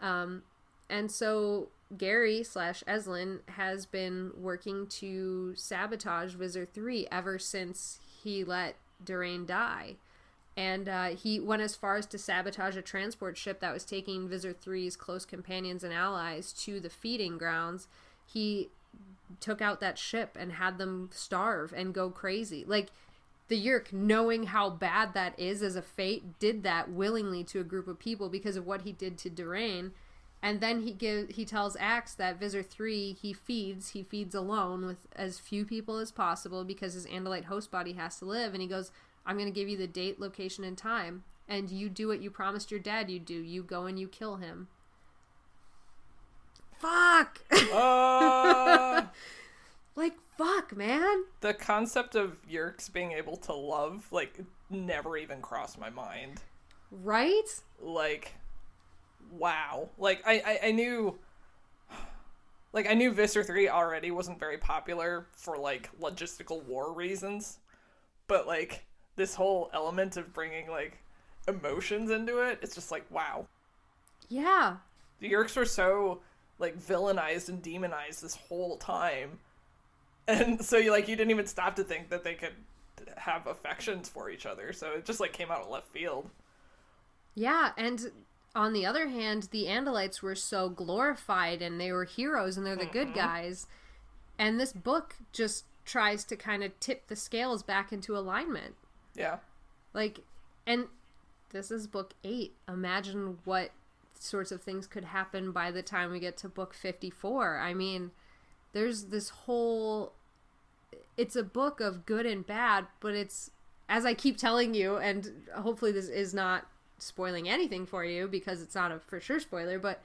And so Gary / Eslin has been working to sabotage Visor 3 ever since he let Durain die. And he went as far as to sabotage a transport ship that was taking Visor 3's close companions and allies to the feeding grounds. He took out that ship and had them starve and go crazy. Like, the Yeerk, knowing how bad that is as a fate, did that willingly to a group of people because of what he did to Durain. And then he tells Axe that Visor 3, he feeds alone with as few people as possible because his Andalite host body has to live. And he goes, I'm going to give you the date, location, and time. And you do what you promised your dad you'd do. You go and you kill him. Fuck! Like, fuck, man. The concept of Yeerks being able to love, like, never even crossed my mind. Right? Like, wow. Like, I knew... Like, I knew Visor 3 already wasn't very popular for, like, logistical war reasons. But, like, this whole element of bringing, like, emotions into it, it's just like, wow. Yeah. The Yeerks were so, like, villainized and demonized this whole time. And so, you didn't even stop to think that they could have affections for each other. So it just, like, came out of left field. Yeah, and on the other hand, the Andalites were so glorified, and they were heroes, and they're the good guys. And this book just tries to kind of tip the scales back into alignment. Yeah. Like, and this is book 8. Imagine what sorts of things could happen by the time we get to book 54. I mean... There's this whole, it's a book of good and bad, but it's, as I keep telling you, and hopefully this is not spoiling anything for you because it's not a for sure spoiler, but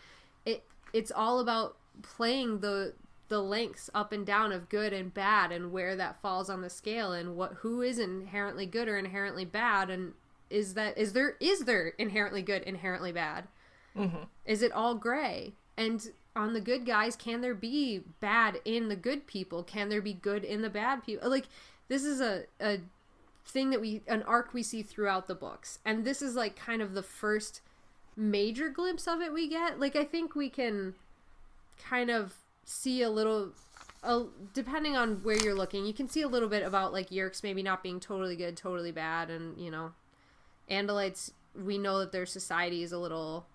it's all about playing the lengths up and down of good and bad and where that falls on the scale and who is inherently good or inherently bad, and is there inherently good, inherently bad? Mm-hmm. Is it all gray? And on the good guys, can there be bad in the good people? Can there be good in the bad people? Like, this is a thing an arc we see throughout the books. And this is, like, kind of the first major glimpse of it we get. Like, I think we can kind of see a little, depending on where you're looking, you can see a little bit about, like, Yeerks maybe not being totally good, totally bad. And, you know, Andalites, we know that their society is a little...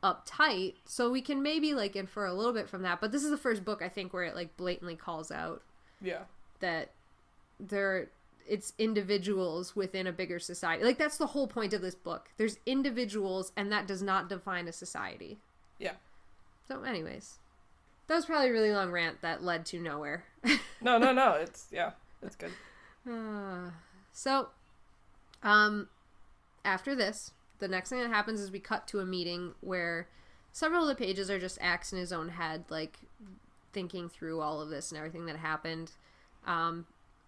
uptight, so we can maybe like infer a little bit from that, but this is the first book I think where it like blatantly calls out that it's individuals within a bigger society. Like, that's the whole point of this book. There's individuals, and that does not define a society. Yeah. So anyways, That was probably a really long rant that led to nowhere. No. It's good. So, after this, the next thing that happens is we cut to a meeting where several of the pages are just Axe in his own head, like, thinking through all of this and everything that happened. And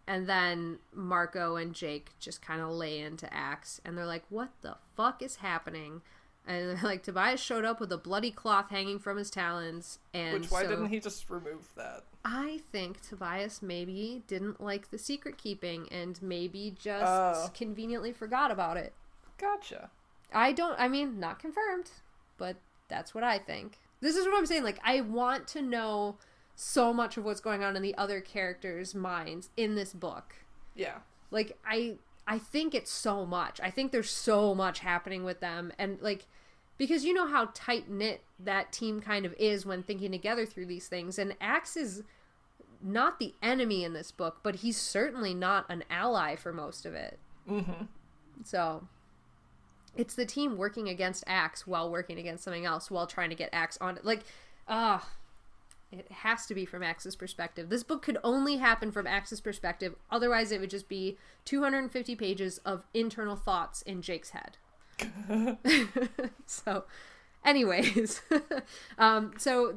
then Marco and Jake just kind of lay into Axe, and they're like, what the fuck is happening? And they're like, Tobias showed up with a bloody cloth hanging from his talons. And why didn't he just remove that? I think Tobias maybe didn't like the secret keeping and maybe just conveniently forgot about it. Gotcha. Not confirmed, but that's what I think. This is what I'm saying. Like, I want to know so much of what's going on in the other characters' minds in this book. Yeah. Like, I think it's so much. I think there's so much happening with them. And, like, because you know how tight-knit that team kind of is when thinking together through these things. And Axe is not the enemy in this book, but he's certainly not an ally for most of it. Mm-hmm. So, it's the team working against Axe while working against something else while trying to get Axe on it. Like, it has to be from Axe's perspective. This book could only happen from Axe's perspective. Otherwise, it would just be 250 pages of internal thoughts in Jake's head. So, anyways. So,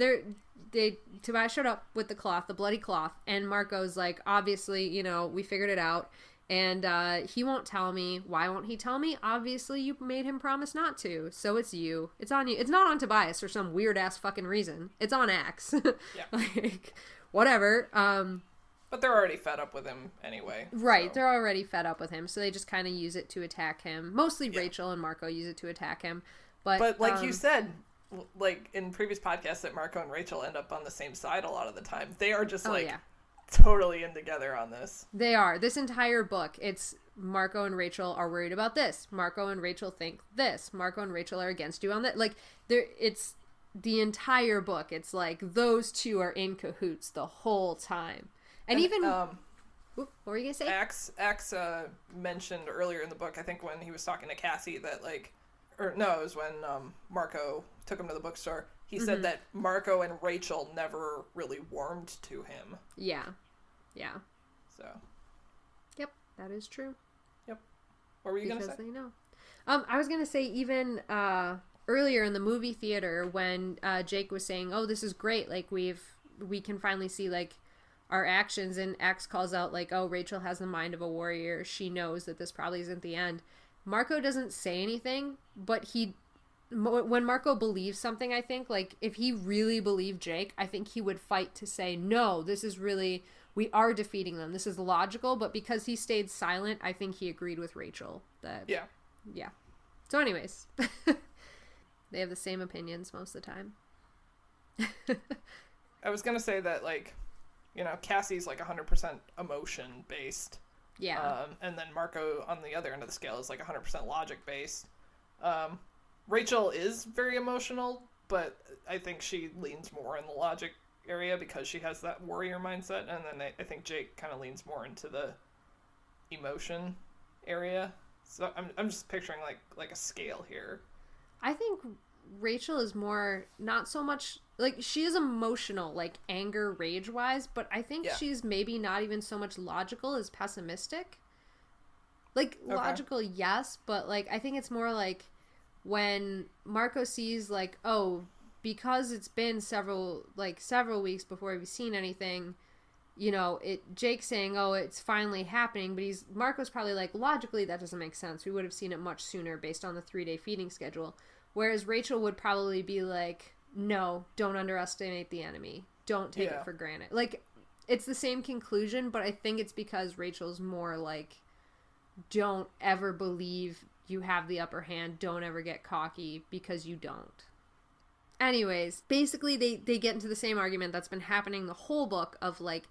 Tobias showed up with the cloth, the bloody cloth, and Marco's like, obviously, you know, we figured it out. And he won't tell me. Why won't he tell me? Obviously, you made him promise not to. So it's you. It's on you. It's not on Tobias for some weird-ass fucking reason. It's on Axe. Yeah. Like, whatever. But they're already fed up with him anyway. Right. So. They're already fed up with him. So they just kind of use it to attack him. Mostly Rachel and Marco use it to attack him. But like you said, like in previous podcasts, that Marco and Rachel end up on the same side a lot of the time. They are just totally in together on this. They are. This entire book, it's Marco and Rachel are worried about this. Marco and Rachel think this. Marco and Rachel are against you on that. Like, it's the entire book. It's like those two are in cahoots the whole time. And even... what were you going to say? Axe mentioned earlier in the book, I think when he was talking to Cassie, that it was when Marco took him to the bookstore. He said that Marco and Rachel never really warmed to him. Yeah. So. Yep, that is true. Yep. What were you going to say? Because they know. I was going to say even earlier in the movie theater when Jake was saying, oh, this is great. Like, we can finally see, like, our actions. And Axe calls out, like, oh, Rachel has the mind of a warrior. She knows that this probably isn't the end. Marco doesn't say anything, but when Marco believes something, I think, like, if he really believed Jake, I think he would fight to say, no, this is really, we are defeating them. This is logical, but because he stayed silent, I think he agreed with Rachel. Yeah. So anyways, they have the same opinions most of the time. I was going to say that, like, you know, Cassie's, like, 100% emotion-based. Yeah. And then Marco, on the other end of the scale, is, like, 100% logic-based. Rachel is very emotional, but I think she leans more in the logic area because she has that warrior mindset, and then I think Jake kind of leans more into the emotion area. So I'm just picturing like a scale here. I think Rachel is more, not so much, like, she is emotional, like, anger, rage-wise, but I think she's maybe not even so much logical as pessimistic. Like, logical, yes, but, like, I think it's more like when Marco sees, like, oh, because it's been several weeks before we've seen anything, you know, Jake's saying, oh, it's finally happening, but Marco's probably like, logically, that doesn't make sense. We would have seen it much sooner based on the 3-day feeding schedule. Whereas Rachel would probably be like, no, don't underestimate the enemy. Don't take it for granted. Like, it's the same conclusion, but I think it's because Rachel's more like, don't ever believe you have the upper hand. Don't ever get cocky, because you don't. Anyways, basically they get into the same argument that's been happening the whole book of, like,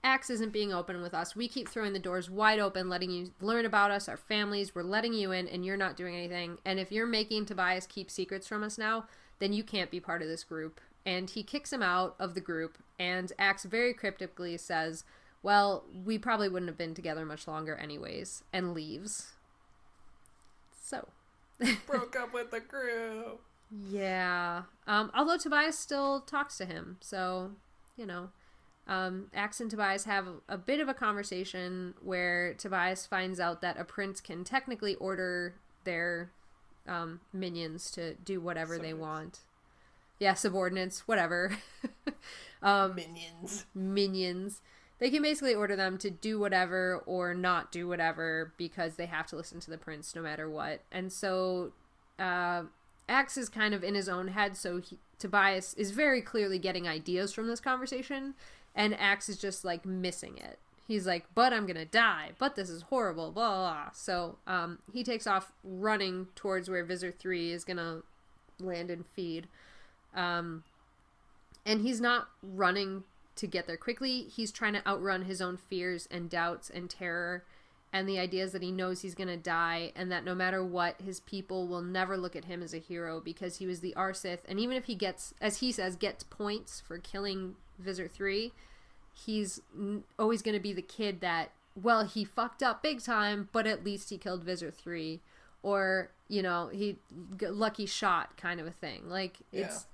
Axe isn't being open with us. We keep throwing the doors wide open, letting you learn about us, our families. We're letting you in, and you're not doing anything. And if you're making Tobias keep secrets from us now, then you can't be part of this group. And he kicks him out of the group, and Axe very cryptically says, well, we probably wouldn't have been together much longer anyways, and leaves. So. Broke up with the group. Yeah. Although Tobias still talks to him, so, Axe and Tobias have a bit of a conversation where Tobias finds out that a prince can technically order their minions to do whatever they want. Yeah, subordinates, whatever. Minions. They can basically order them to do whatever or not do whatever because they have to listen to the prince no matter what. And so Axe is kind of in his own head, so Tobias is very clearly getting ideas from this conversation, and Axe is just, like, missing it. He's like, but I'm gonna die, but this is horrible, blah, blah, blah. So he takes off running towards where Visor 3 is gonna land and feed. And he's not running to get there quickly. He's trying to outrun his own fears and doubts and terror and the ideas that he knows he's going to die and that no matter what, his people will never look at him as a hero because he was the Arsith. And even if he gets, as he says, gets points for killing Visor 3, he's always going to be the kid that, well, he fucked up big time, but at least he killed Visor 3. Or, he lucky shot kind of a thing. Like, it's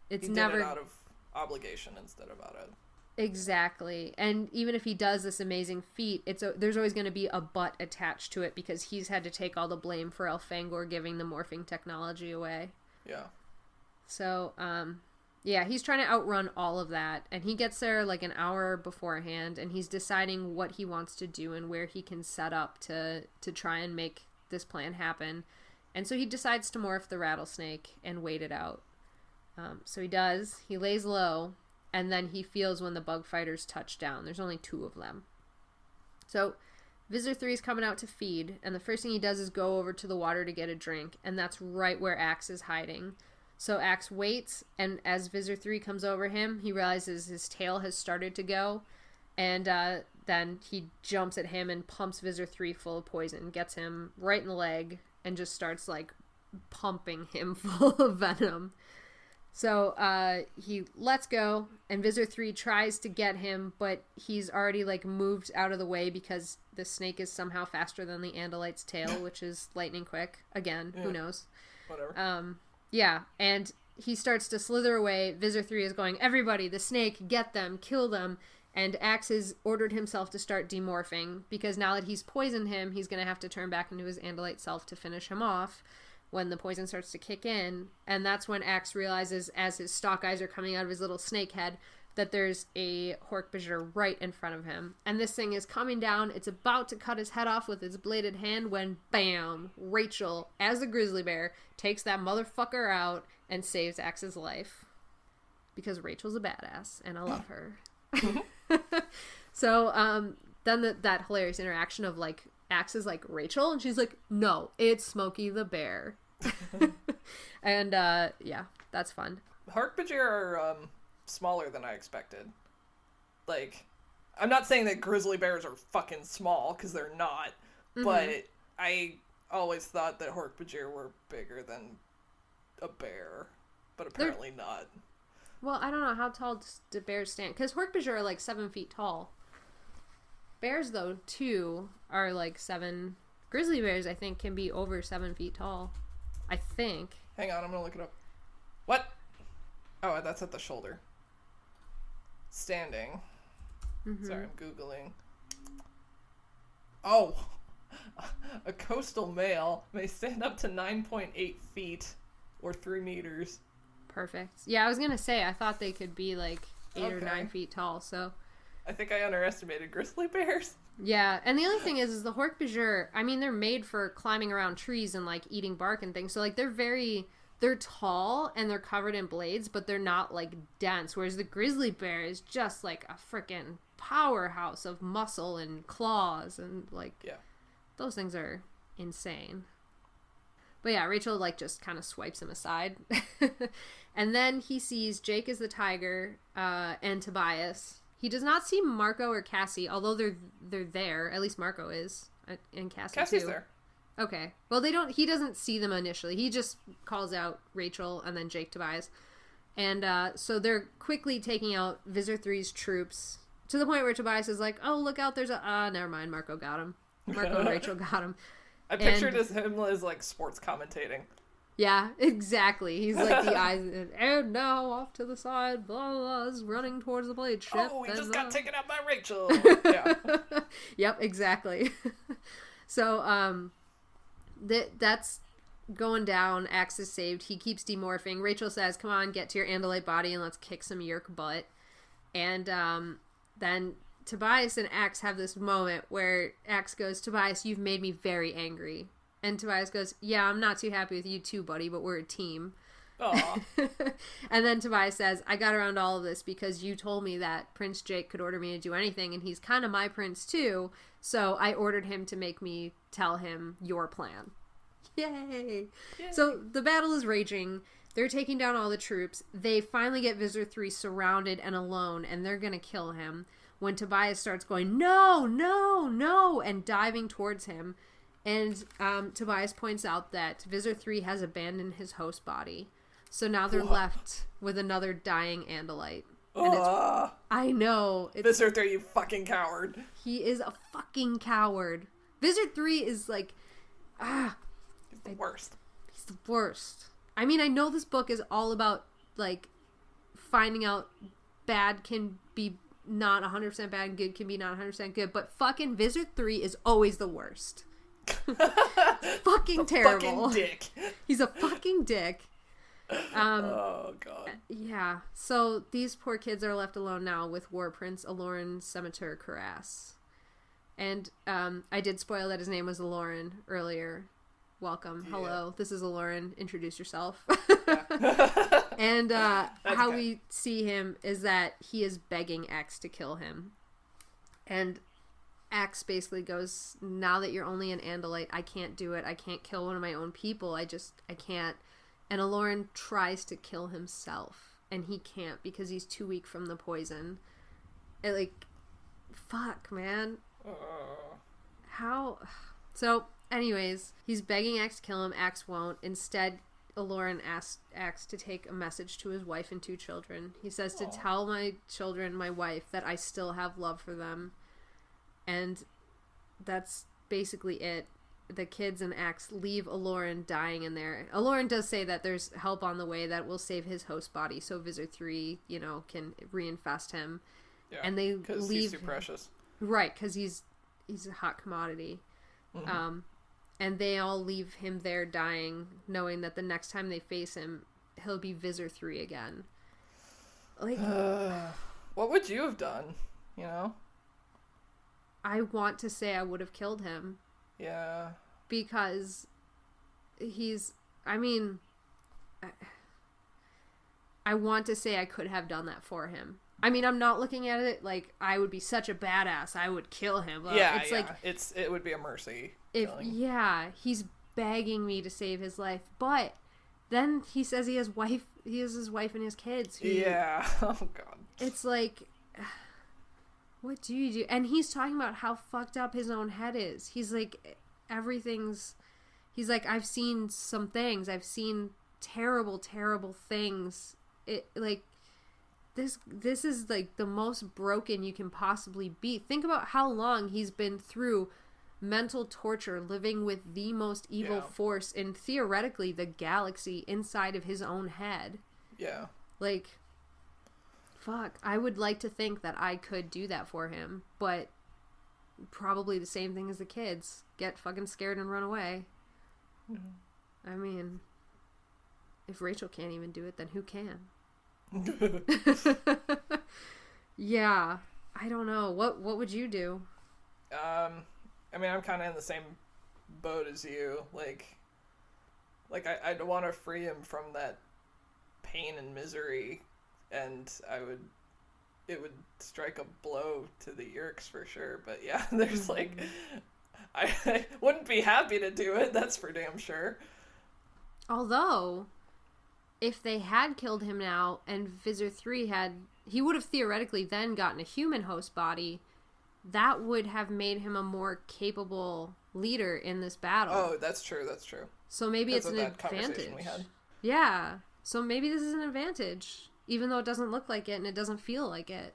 he never did it out of obligation instead of out of... Exactly. And even if he does this amazing feat, there's always going to be a but attached to it because he's had to take all the blame for Elfangor giving the morphing technology away. Yeah. So, he's trying to outrun all of that, and he gets there like an hour beforehand, and he's deciding what he wants to do and where he can set up to try and make this plan happen. And so he decides to morph the rattlesnake and wait it out. So he does. He lays low, and then he feels when the bug fighters touch down. There's only 2 of them. So Visor 3 is coming out to feed, and the first thing he does is go over to the water to get a drink, and that's right where Axe is hiding. So Axe waits, and as Visor 3 comes over him, he realizes his tail has started to go, and then he jumps at him and pumps Visor 3 full of poison, gets him right in the leg, and just starts, like, pumping him full of venom. So he lets go, and Visor 3 tries to get him, but he's already, like, moved out of the way because the snake is somehow faster than the Andalite's tail, which is lightning quick. Again, who knows? Whatever. And he starts to slither away. Visor 3 is going, everybody, the snake, get them, kill them. And Axe has ordered himself to start demorphing, because now that he's poisoned him, he's going to have to turn back into his Andalite self to finish him off when the poison starts to kick in. And that's when Axe realizes, as his stalk eyes are coming out of his little snake head, that there's a Hork-Bajir right in front of him. And this thing is coming down. It's about to cut his head off with its bladed hand when, bam, Rachel, as the grizzly bear, takes that motherfucker out and saves Axe's life. Because Rachel's a badass, and I love her. So, then that hilarious interaction of, like, Axe is like, Rachel? And she's like, no, it's Smokey the Bear. And, that's fun. Hork-Bajir are smaller than I expected. Like, I'm not saying that grizzly bears are fucking small, because they're not, but I always thought that Hork-Bajir were bigger than a bear, but apparently not. Well, I don't know, how tall do bears stand? Because Hork-Bajir are like 7 feet tall. Bears, though, too, are like 7. Grizzly bears, I think, can be over 7 feet tall. I think. Hang on, I'm gonna look it up. What? Oh, that's at the shoulder. Standing. Sorry, I'm Googling. Oh! A coastal male may stand up to 9.8 feet, or 3 meters. Perfect. Yeah, I was gonna say, I thought they could be like 8 or 9 feet tall, so... I think I underestimated grizzly bears. Yeah, and the other thing is the Hork-Bajir, I mean, they're made for climbing around trees and, like, eating bark and things, so, like, they're tall and they're covered in blades, but they're not, like, dense, whereas the grizzly bear is just, like, a frickin' powerhouse of muscle and claws, and, like, those things are insane. But yeah, Rachel, like, just kind of swipes him aside. And then he sees Jake is the tiger, and Tobias. He does not see Marco or Cassie, although they're there. At least Marco is, and Cassie's too. There. Okay. Well, he doesn't see them initially. He just calls out Rachel and then Jake, Tobias. And so they're quickly taking out Visor 3's troops to the point where Tobias is like, oh, look out, there's never mind, Marco got him. Marco and Rachel got him. I pictured him as, like, sports commentating. Yeah, exactly. He's like the eyes, and now off to the side, blah, blah, blah, is running towards the blade ship. Oh, we just got taken out by Rachel. Yeah. Yep, exactly. So, that's going down. Axe is saved. He keeps demorphing. Rachel says, come on, get to your Andalite body and let's kick some Yerk butt. And then Tobias and Axe have this moment where Axe goes, Tobias, you've made me very angry. And Tobias goes, yeah, I'm not too happy with you too, buddy, but we're a team. Aw. And then Tobias says, I got around all of this because you told me that Prince Jake could order me to do anything, and he's kind of my prince too, so I ordered him to make me tell him your plan. Yay! So the battle is raging. They're taking down all the troops. They finally get Visitor 3 surrounded and alone, and they're gonna kill him, when Tobias starts going, no, no, no, and diving towards him. And Tobias points out that Visitor 3 has abandoned his host body. So now they're left with another dying Andalite. And I know. Visitor 3, you fucking coward. He is a fucking coward. Visitor 3 is like... He's the worst. He's the worst. I mean, I know this book is all about, like, finding out bad can be not 100% bad and good can be not 100% good. But fucking Visitor 3 is always the worst. Fucking terrible. Fucking dick. He's a fucking dick. Oh god. Yeah. So these poor kids are left alone now with War Prince Aloran Senator Karas. And I did spoil that his name was Aloran earlier. Welcome. Yeah. Hello. This is Aloran. Introduce yourself. And how we see him is that he is begging X to kill him. And Axe basically goes, now that you're only an Andalite, I can't do it. I can't kill one of my own people. I can't. And Aloran tries to kill himself, and he can't because he's too weak from the poison. Fuck, man. How? So, anyways, he's begging Axe to kill him. Axe won't. Instead, Aloran asks Axe to take a message to his wife and 2 children. He says to tell my children, my wife, that I still have love for them. And that's basically it. The kids and Axe leave Aloran dying in there. Aloran does say that there's help on the way that will save his host body, so Visitor 3, can reinfest him. Yeah, and they because he's too precious. Right, because he's a hot commodity. Mm-hmm. And they all leave him there dying, knowing that the next time they face him, he'll be Visitor 3 again. What would you have done, I want to say I would have killed him. Yeah. Because I want to say I could have done that for him. I mean, I'm not looking at it like I would be such a badass. I would kill him. It would be a mercy. He's begging me to save his life, but then he says he has his wife and his kids. Oh god. It's like, what do you do? And he's talking about how fucked up his own head is. He's like, he's like, I've seen some things. I've seen terrible, terrible things. This is like the most broken you can possibly be. Think about how long he's been through mental torture, living with the most evil force in theoretically the galaxy inside of his own head. Yeah. Fuck, I would like to think that I could do that for him, but probably the same thing as the kids. Get fucking scared and run away. Mm-hmm. I mean, if Rachel can't even do it, then who can? Yeah, I don't know. What would you do? I mean, I'm kind of in the same boat as you. I'd want to free him from that pain and misery, and it would strike a blow to the Yerks for sure. But yeah, there's I wouldn't be happy to do it, that's for damn sure. Although, if they had killed him now, and Visitor 3 he would have theoretically then gotten a human host body, that would have made him a more capable leader in this battle. Oh, that's true. So maybe it's an advantage. We had. Yeah. So maybe this is an advantage, even though it doesn't look like it and it doesn't feel like it.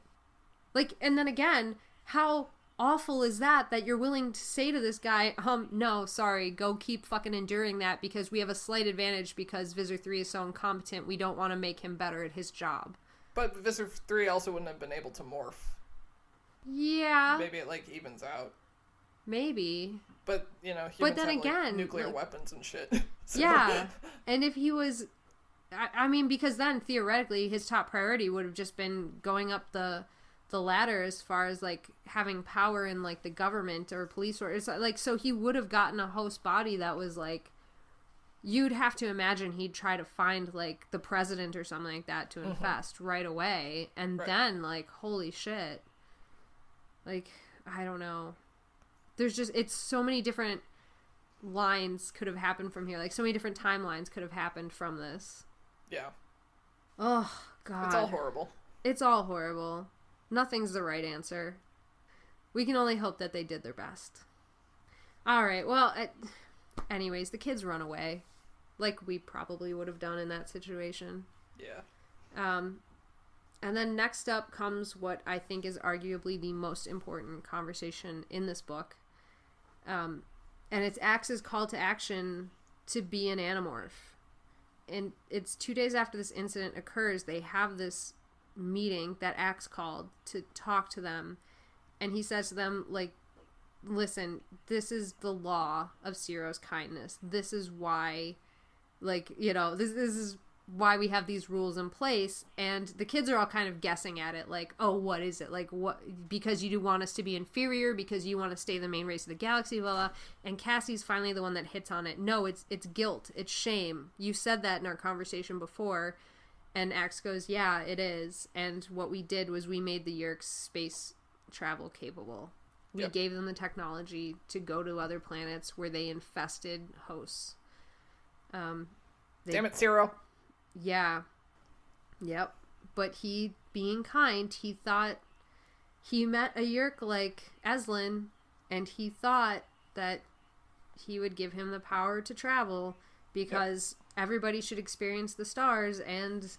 And then again, how awful is that you're willing to say to this guy, no, sorry, go keep fucking enduring that because we have a slight advantage because Visor 3 is so incompetent, we don't want to make him better at his job. But Visor 3 also wouldn't have been able to morph. Yeah. Maybe it, like, evens out. Maybe. But, you know, but humans then have, again, like, nuclear like, weapons and shit. So. Yeah. And if he was... I mean, because then, theoretically, his top priority would have just been going up the ladder as far as, like, having power in, like, the government or police or... It's like, so he would have gotten a host body that was, like... You'd have to imagine he'd try to find, like, the president or something like that to infest right away. And then, like, holy shit. Like, I don't know. There's just... It's so many different lines could have happened from here. Like, so many different timelines could have happened from this. Yeah. Oh, God. It's all horrible. It's all horrible. Nothing's the right answer. We can only hope that they did their best. Alright, well, anyways, the kids run away. Like we probably would have done in that situation. Yeah. And then next up comes what I think is arguably the most important conversation in this book. And it's Axe's call to action to be an Animorph. And it's 2 days after this incident occurs, they have this meeting that Axe called to talk to them. And he says to them, like, listen, this is the law of Ciro's kindness. This is why, like, you know, this is why we have these rules in place. And the kids are all kind of guessing at it, like, oh, what is it? Like, what? Because you do want us to be inferior, because you want to stay the main race of the galaxy, blah, blah. And Cassie's finally the one that hits on it. No, it's guilt. It's shame. You said that in our conversation before. And Axe goes, yeah, it is. And what we did was we made the Yeerks space travel capable. We gave them the technology to go to other planets where they infested hosts. Damn it, Ciro. Yeah. Yep. But he, being kind, he thought he met a Yeerk like Eslin, and he thought that he would give him the power to travel because everybody should experience the stars, and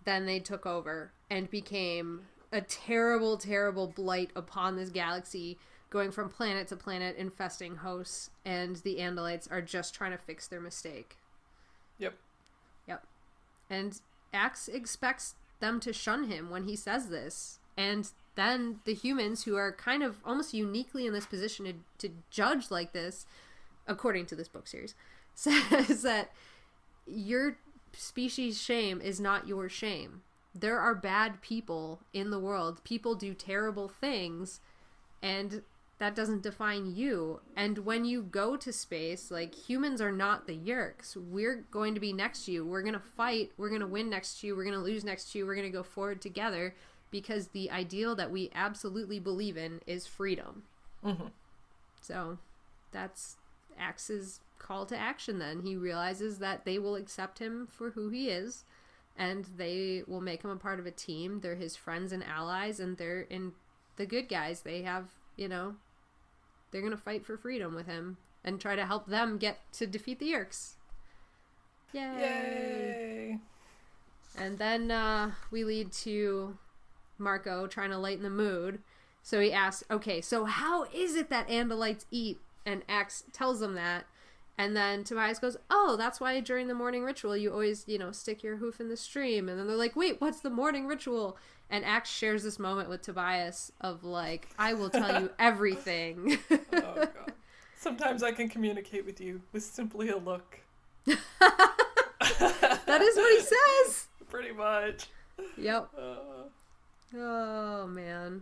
then they took over and became a terrible, terrible blight upon this galaxy, going from planet to planet, infesting hosts, and the Andalites are just trying to fix their mistake. Yep. And Axe expects them to shun him when he says this. And then the humans, who are kind of almost uniquely in this position to judge like this, according to this book series, says that your species' shame is not your shame. There are bad people in the world. People do terrible things, and that doesn't define you. And when you go to space, like, humans are not the Yeerks. We're going to be next to you. We're going to fight. We're going to win next to you. We're going to lose next to you. We're going to go forward together, because the ideal that we absolutely believe in is freedom. Mm-hmm. So that's Axe's call to action then. He realizes that they will accept him for who he is, and they will make him a part of a team. They're his friends and allies, and they're in the good guys. They have, you know, they're going to fight for freedom with him and try to help them get to defeat the Yeerks. Yay! And then we lead to Marco trying to lighten the mood. So he asks, okay, so how is it that Andalites eat? And Axe tells them that. And then Tobias goes, oh, that's why during the morning ritual you always, you know, stick your hoof in the stream. And then they're like, wait, what's the morning ritual? And Axe shares this moment with Tobias of, like, I will tell you everything. Oh, God. Sometimes I can communicate with you with simply a look. That is what he says. Pretty much. Yep. Oh, man.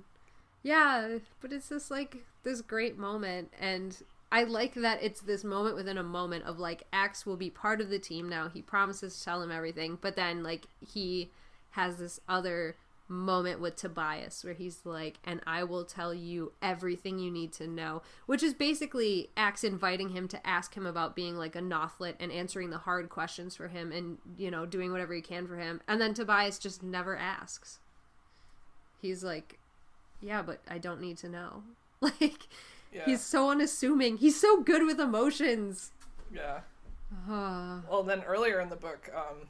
Yeah, but it's just, like, this great moment, and I like that it's this moment within a moment of, like, Axe will be part of the team now. He promises to tell him everything, but then, like, he has this other moment with Tobias where he's like, and I will tell you everything you need to know, which is basically Axe inviting him to ask him about being, like, a Nothlit and answering the hard questions for him and, you know, doing whatever he can for him. And then Tobias just never asks. He's like, yeah, but I don't need to know. Like, yeah. He's so unassuming. He's so good with emotions. Yeah. Well, then earlier in the book,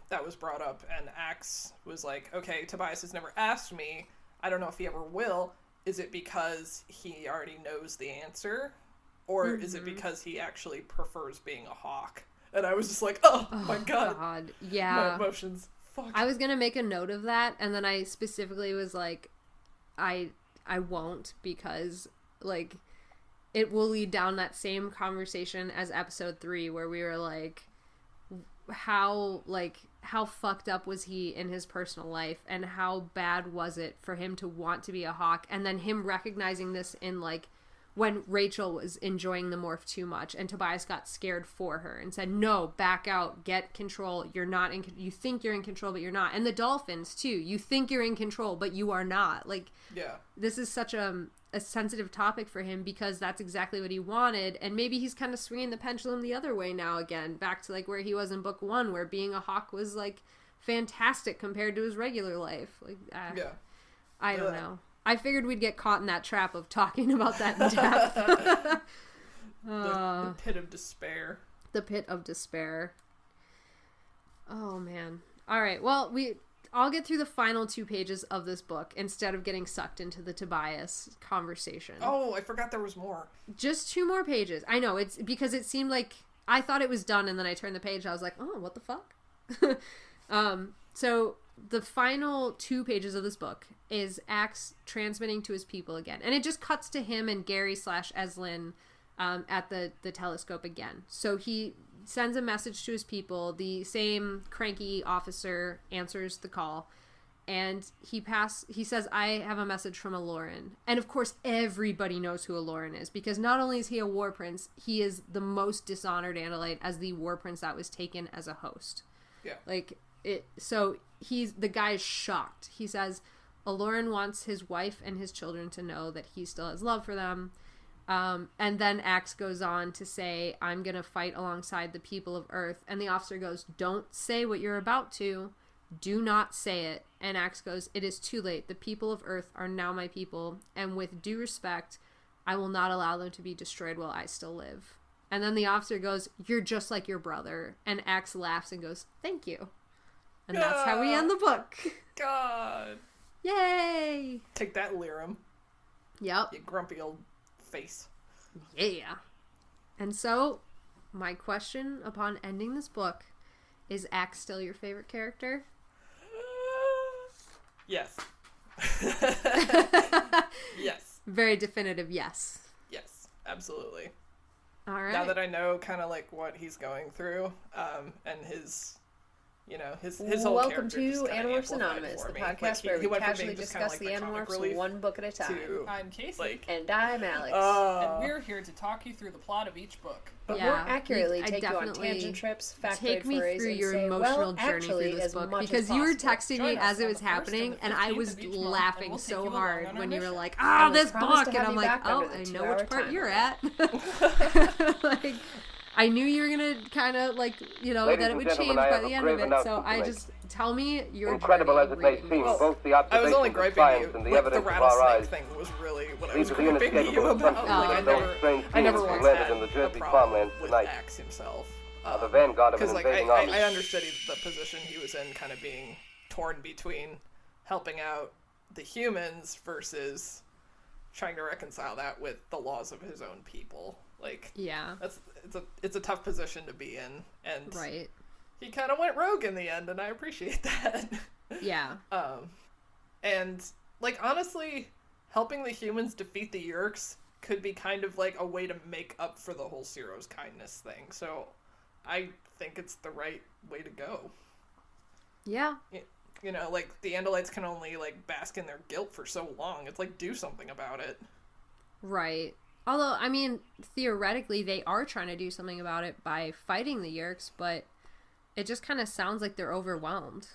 that was brought up, and Axe was like, okay, Tobias has never asked me. I don't know if he ever will. is it because he already knows the answer? Or is it because he actually prefers being a hawk? And I was just like, oh my God. Yeah. My emotions. Fuck. I was going to make a note of that, and then I specifically was like, I won't, because, like, it will lead down that same conversation as episode 3, where we were like, how fucked up was he in his personal life, and how bad was it for him to want to be a hawk, and then him recognizing this in, like, when Rachel was enjoying the morph too much, and Tobias got scared for her and said, no, back out, get control, you're not in, you think you're in control, but you're not. And the dolphins, too, you think you're in control, but you are not. Like, yeah, this is such a sensitive topic for him, because that's exactly what he wanted, and maybe he's kind of swinging the pendulum the other way now again, back to, like, where he was in book 1, where being a hawk was, like, fantastic compared to his regular life. Like, yeah. I don't know. I figured we'd get caught in that trap of talking about that in depth. The pit of despair. The pit of despair. Oh, man. All right. Well, I'll get through the final 2 pages of this book instead of getting sucked into the Tobias conversation. Oh, I forgot there was more. Just 2 more pages. I know. It's because it seemed like I thought it was done, and then I turned the page. I was like, oh, what the fuck? So the final 2 pages of this book is Axe transmitting to his people again. And it just cuts to him and Gary/Eslin at the telescope again. So he sends a message to his people. The same cranky officer answers the call. And he says, I have a message from Aloran. And of course, everybody knows who Aloran is, because not only is he a war prince, he is the most dishonored Andalite as the war prince that was taken as a host. Yeah. Like, so the guy's shocked. He says Aloran wants his wife and his children to know that he still has love for them. And then Axe goes on to say, I'm going to fight alongside the people of Earth. And the officer goes, don't say what you're about to. Do not say it. And Axe goes, it is too late. The people of Earth are now my people. And with due respect, I will not allow them to be destroyed while I still live. And then the officer goes, you're just like your brother. And Axe laughs and goes, thank you. And that's how we end the book. God. Yay! Take that, Lirum. Yep. You grumpy old face. Yeah. And so, my question upon ending this book, is Axe still your favorite character? Yes. Yes. Very definitive yes. Yes, absolutely. All right. Now that I know kind of like what he's going through, and his, you know, his whole Welcome character just to kinda Animorphs amplified Anonymous, for the me. podcast Like, where we went from casually being just kinda discuss like the comic Animorphs relief one book at a time. to, I'm Kaycie, like, And I'm Alex. and we're here to talk you through the plot of each book. But Yeah, more accurately, I take you on definitely tangent trips, factoid take me forays, through and your say, emotional well, journey actually, through this as book, much because as you were possible. texting Join me us as it on was the 1st and happening, the and I 15th was of each month, laughing and we'll take so you along hard on our when you were mission. like, And we this promise book, to and have I'm you like, back oh, under the I know 2-hour which part time you're limit. at. Like, I knew you were gonna kind of like, you know, Ladies that it and would gentlemen, change I by have the a end grave of it. So announcement to I make. just tell me your Incredible journey as it may reading seem, this. both the I was only observations of griping science you. and the Like, the evidence of our rattlesnake eyes thing was really what I lead was to the griping you inescapable about. assumption Like, that I those never, strange I never beings who once landed had in the a Jersey problem farmlands with tonight Axe himself. are the vanguard of an Because like invading I army. understood the position he was in, kind of being torn between helping out the humans versus trying to reconcile that with the laws of his own people. Like, Yeah. it's a tough position to be in, and Right. he kind of went rogue in the end, and I appreciate that. Yeah. And like honestly, helping the humans defeat the Yeerks could be kind of like a way to make up for the whole Ciro's kindness thing. So I think it's the right way to go. Yeah. You know, like the Andalites can only like bask in their guilt for so long. It's like, do something about it. Right. Although, I mean, theoretically, they are trying to do something about it by fighting the Yeerks, but it just kind of sounds like they're overwhelmed.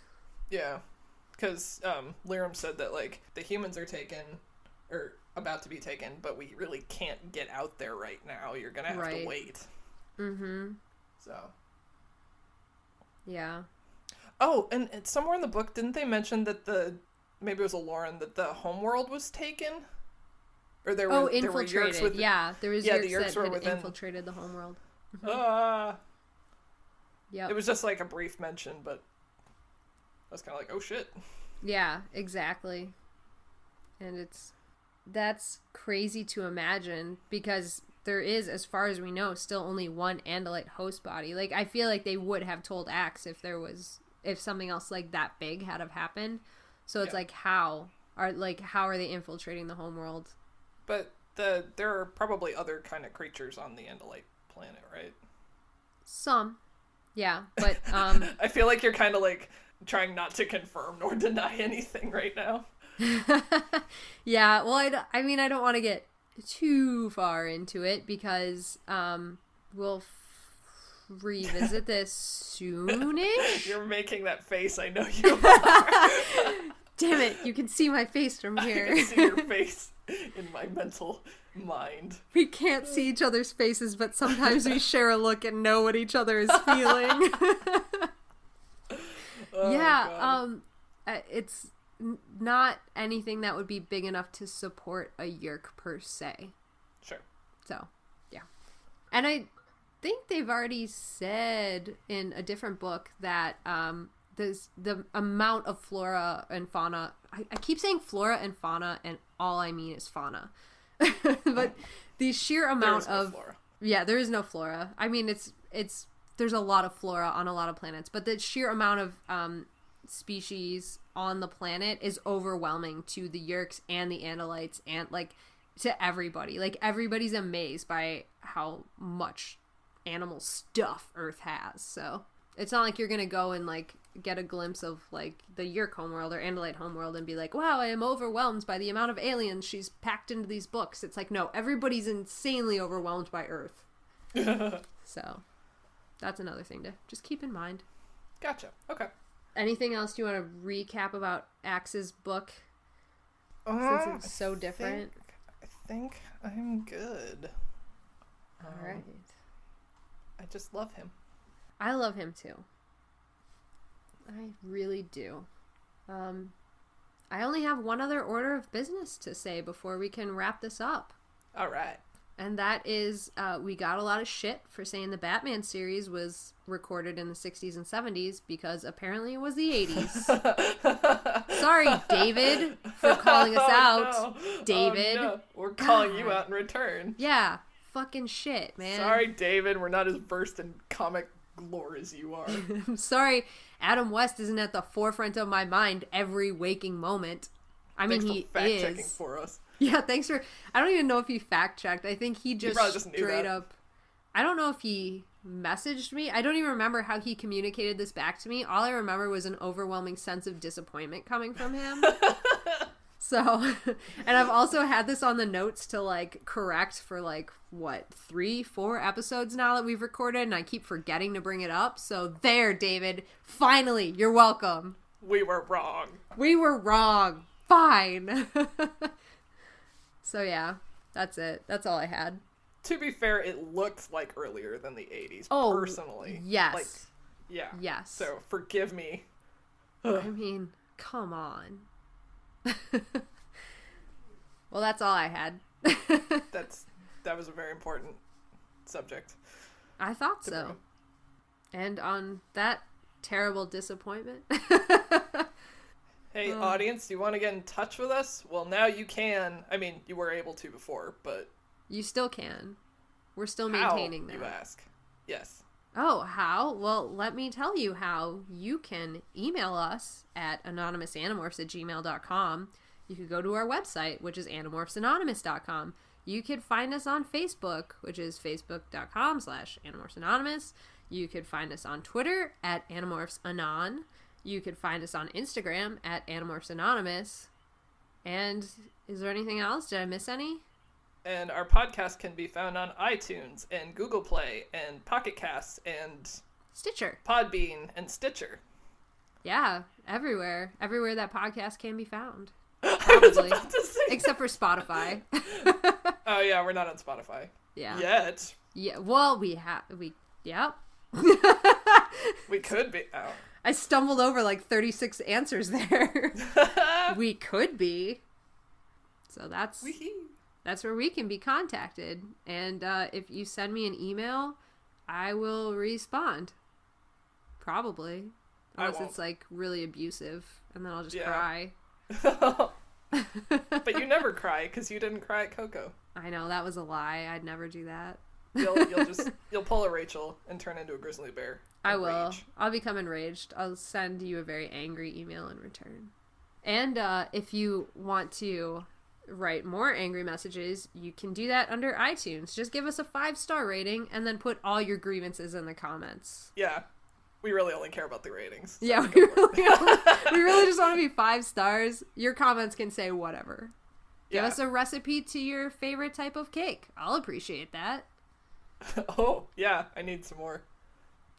Yeah, because Lirum said that like the humans are taken or about to be taken, but we really can't get out there right now. You're gonna have to wait. Mm-hmm. So. Yeah. Oh, and somewhere in the book, didn't they mention that maybe it was a Lauren, that the homeworld was taken? Or there were infiltrated. There were Yeerks yeah, there was the Yeerks Yeerks that were had within... infiltrated the homeworld. Yep. It was just like a brief mention, but I was kind of like, oh shit. Yeah, exactly. And it's that's crazy to imagine because there is, as far as we know, still only one Andalite host body. Like, I feel like they would have told Axe if something else like that big had have happened. So it's like, how are they infiltrating the homeworld? But there are probably other kind of creatures on the Andalite planet, right? Some. Yeah, but I feel like you're kind of like trying not to confirm nor deny anything right now. Yeah, well, I mean, I don't want to get too far into it because we'll revisit this soonish. You're making that face, I know you are. Damn it, you can see my face from I here. can see your face in my mental mind. We can't see each other's faces, but sometimes we share a look and know what each other is feeling. God. It's not anything that would be big enough to support a Yerk per se. Sure. So, yeah. And I think they've already said in a different book that the amount of flora and fauna, I keep saying flora and fauna and all I mean is fauna. But the sheer amount no of flora. Yeah, there is no flora. I mean, it's there's a lot of flora on a lot of planets, but the sheer amount of species on the planet is overwhelming to the Yerks and the Andalites and like to everybody. Like everybody's amazed by how much animal stuff Earth has. So it's not like you're gonna go and like get a glimpse of like the Yerk homeworld or Andalite homeworld and be like, wow, I am overwhelmed by the amount of aliens she's packed into these books. It's like, no, everybody's insanely overwhelmed by Earth. So that's another thing to just keep in mind. Gotcha. Okay. Anything else you want to recap about Axe's book? Since it's so different. I think I'm good. All right. I just love him. I love him too. I really do. I only have one other order of business to say before we can wrap this up. All right. And that is, we got a lot of shit for saying the Batman series was recorded in the 60s and 70s because apparently it was the 80s. Sorry, David, for calling us out. No. David. Oh, no. We're calling you God. out in return. Yeah, fucking shit, man. Sorry, David. We're not as versed in comic lore as you are. I'm sorry, Adam West isn't at the forefront of my mind every waking moment. I mean, Thanks he for fact-checking is. for us. Yeah, thanks for... I don't even know if he fact-checked. I think he probably just knew straight that. up... I don't know if he messaged me. I don't even remember how he communicated this back to me. All I remember was an overwhelming sense of disappointment coming from him. So, and I've also had this on the notes to, like, correct for, like, what, 3-4 episodes now that we've recorded, and I keep forgetting to bring it up. So there, David. Finally, you're welcome. We were wrong. We were wrong. Fine. So yeah, that's it. That's all I had. To be fair, it looked like earlier than the 80s, Oh, personally. yes. Like, yeah. Yes. So, forgive me. I mean, come on. Well, that's all I had. That was a very important subject. I thought to so. bring. And on that terrible disappointment. Hey, audience, do you want to get in touch with us? Well, now you can. I mean, you were able to before, but... You still can. We're still how, maintaining that. you ask? Yes. Oh, how? Well, let me tell you how. You can email us at anonymousanimorphs@gmail.com. You could go to our website, which is animorphsanonymous.com. You could find us on Facebook, which is facebook.com/animorphsanonymous. You could find us on Twitter at animorphsanon. You could find us on Instagram at animorphsanonymous. And is there anything else? Did I miss any? And our podcast can be found on iTunes and GooglePlay and Pocketcasts and Stitcher. Podbean and Stitcher. Yeah, everywhere. Everywhere that podcast can be found. I was Probably. about to say Except for Spotify. Oh, yeah, we're not on Spotify. Yeah. Yet. Yeah, well, yep. We could be. Oh. I stumbled over like 36 answers there. We could be. So that's where we can be contacted. And if you send me an email, I will respond. Probably. I Unless won't. it's like really abusive. And then I'll just Yeah. cry. But you never cry because you didn't cry at Coco. I know, that was a lie. I'd never do that. You'll pull a Rachel and turn into a grizzly bear. I will. Rage. I'll become enraged. I'll send you a very angry email in return. And if you want to write more angry messages, you can do that under iTunes. Just give us a 5-star rating and then put all your grievances in the comments. Yeah. We really only care about the ratings. So Yeah, we really just want to be 5 stars. Your comments can say whatever. Give Yeah. us a recipe to your favorite type of cake. I'll appreciate that. Oh, yeah. I need some more.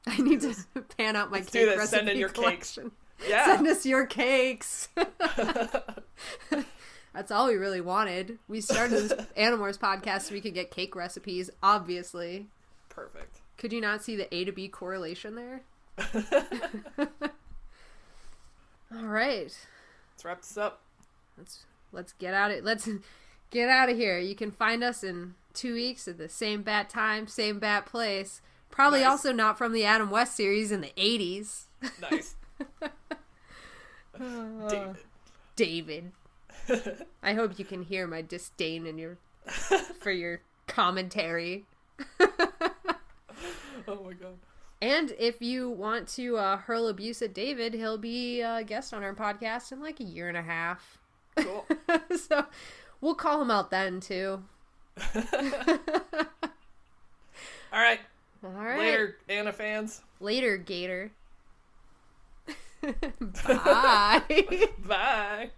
I need to pan out my Let's do cake this. recipe Send in your collection. Yeah. Send us your cakes. That's all we really wanted. We started this Animorphs podcast so we could get cake recipes, obviously. Perfect. Could you not see the A to B correlation there? All right. Let's wrap this up. Let's get out of Let's get out of here. You can find us in 2 weeks at the same bat time, same bat place. Probably Nice. also not from the Adam West series in the 80s. Nice. David. I hope you can hear my disdain for your commentary. Oh my god. And if you want to hurl abuse at David, he'll be a guest on our podcast in like a year and a half. Cool. So we'll call him out then too. All right. All right. Later, Anna fans. Later, Gator. Bye. Bye.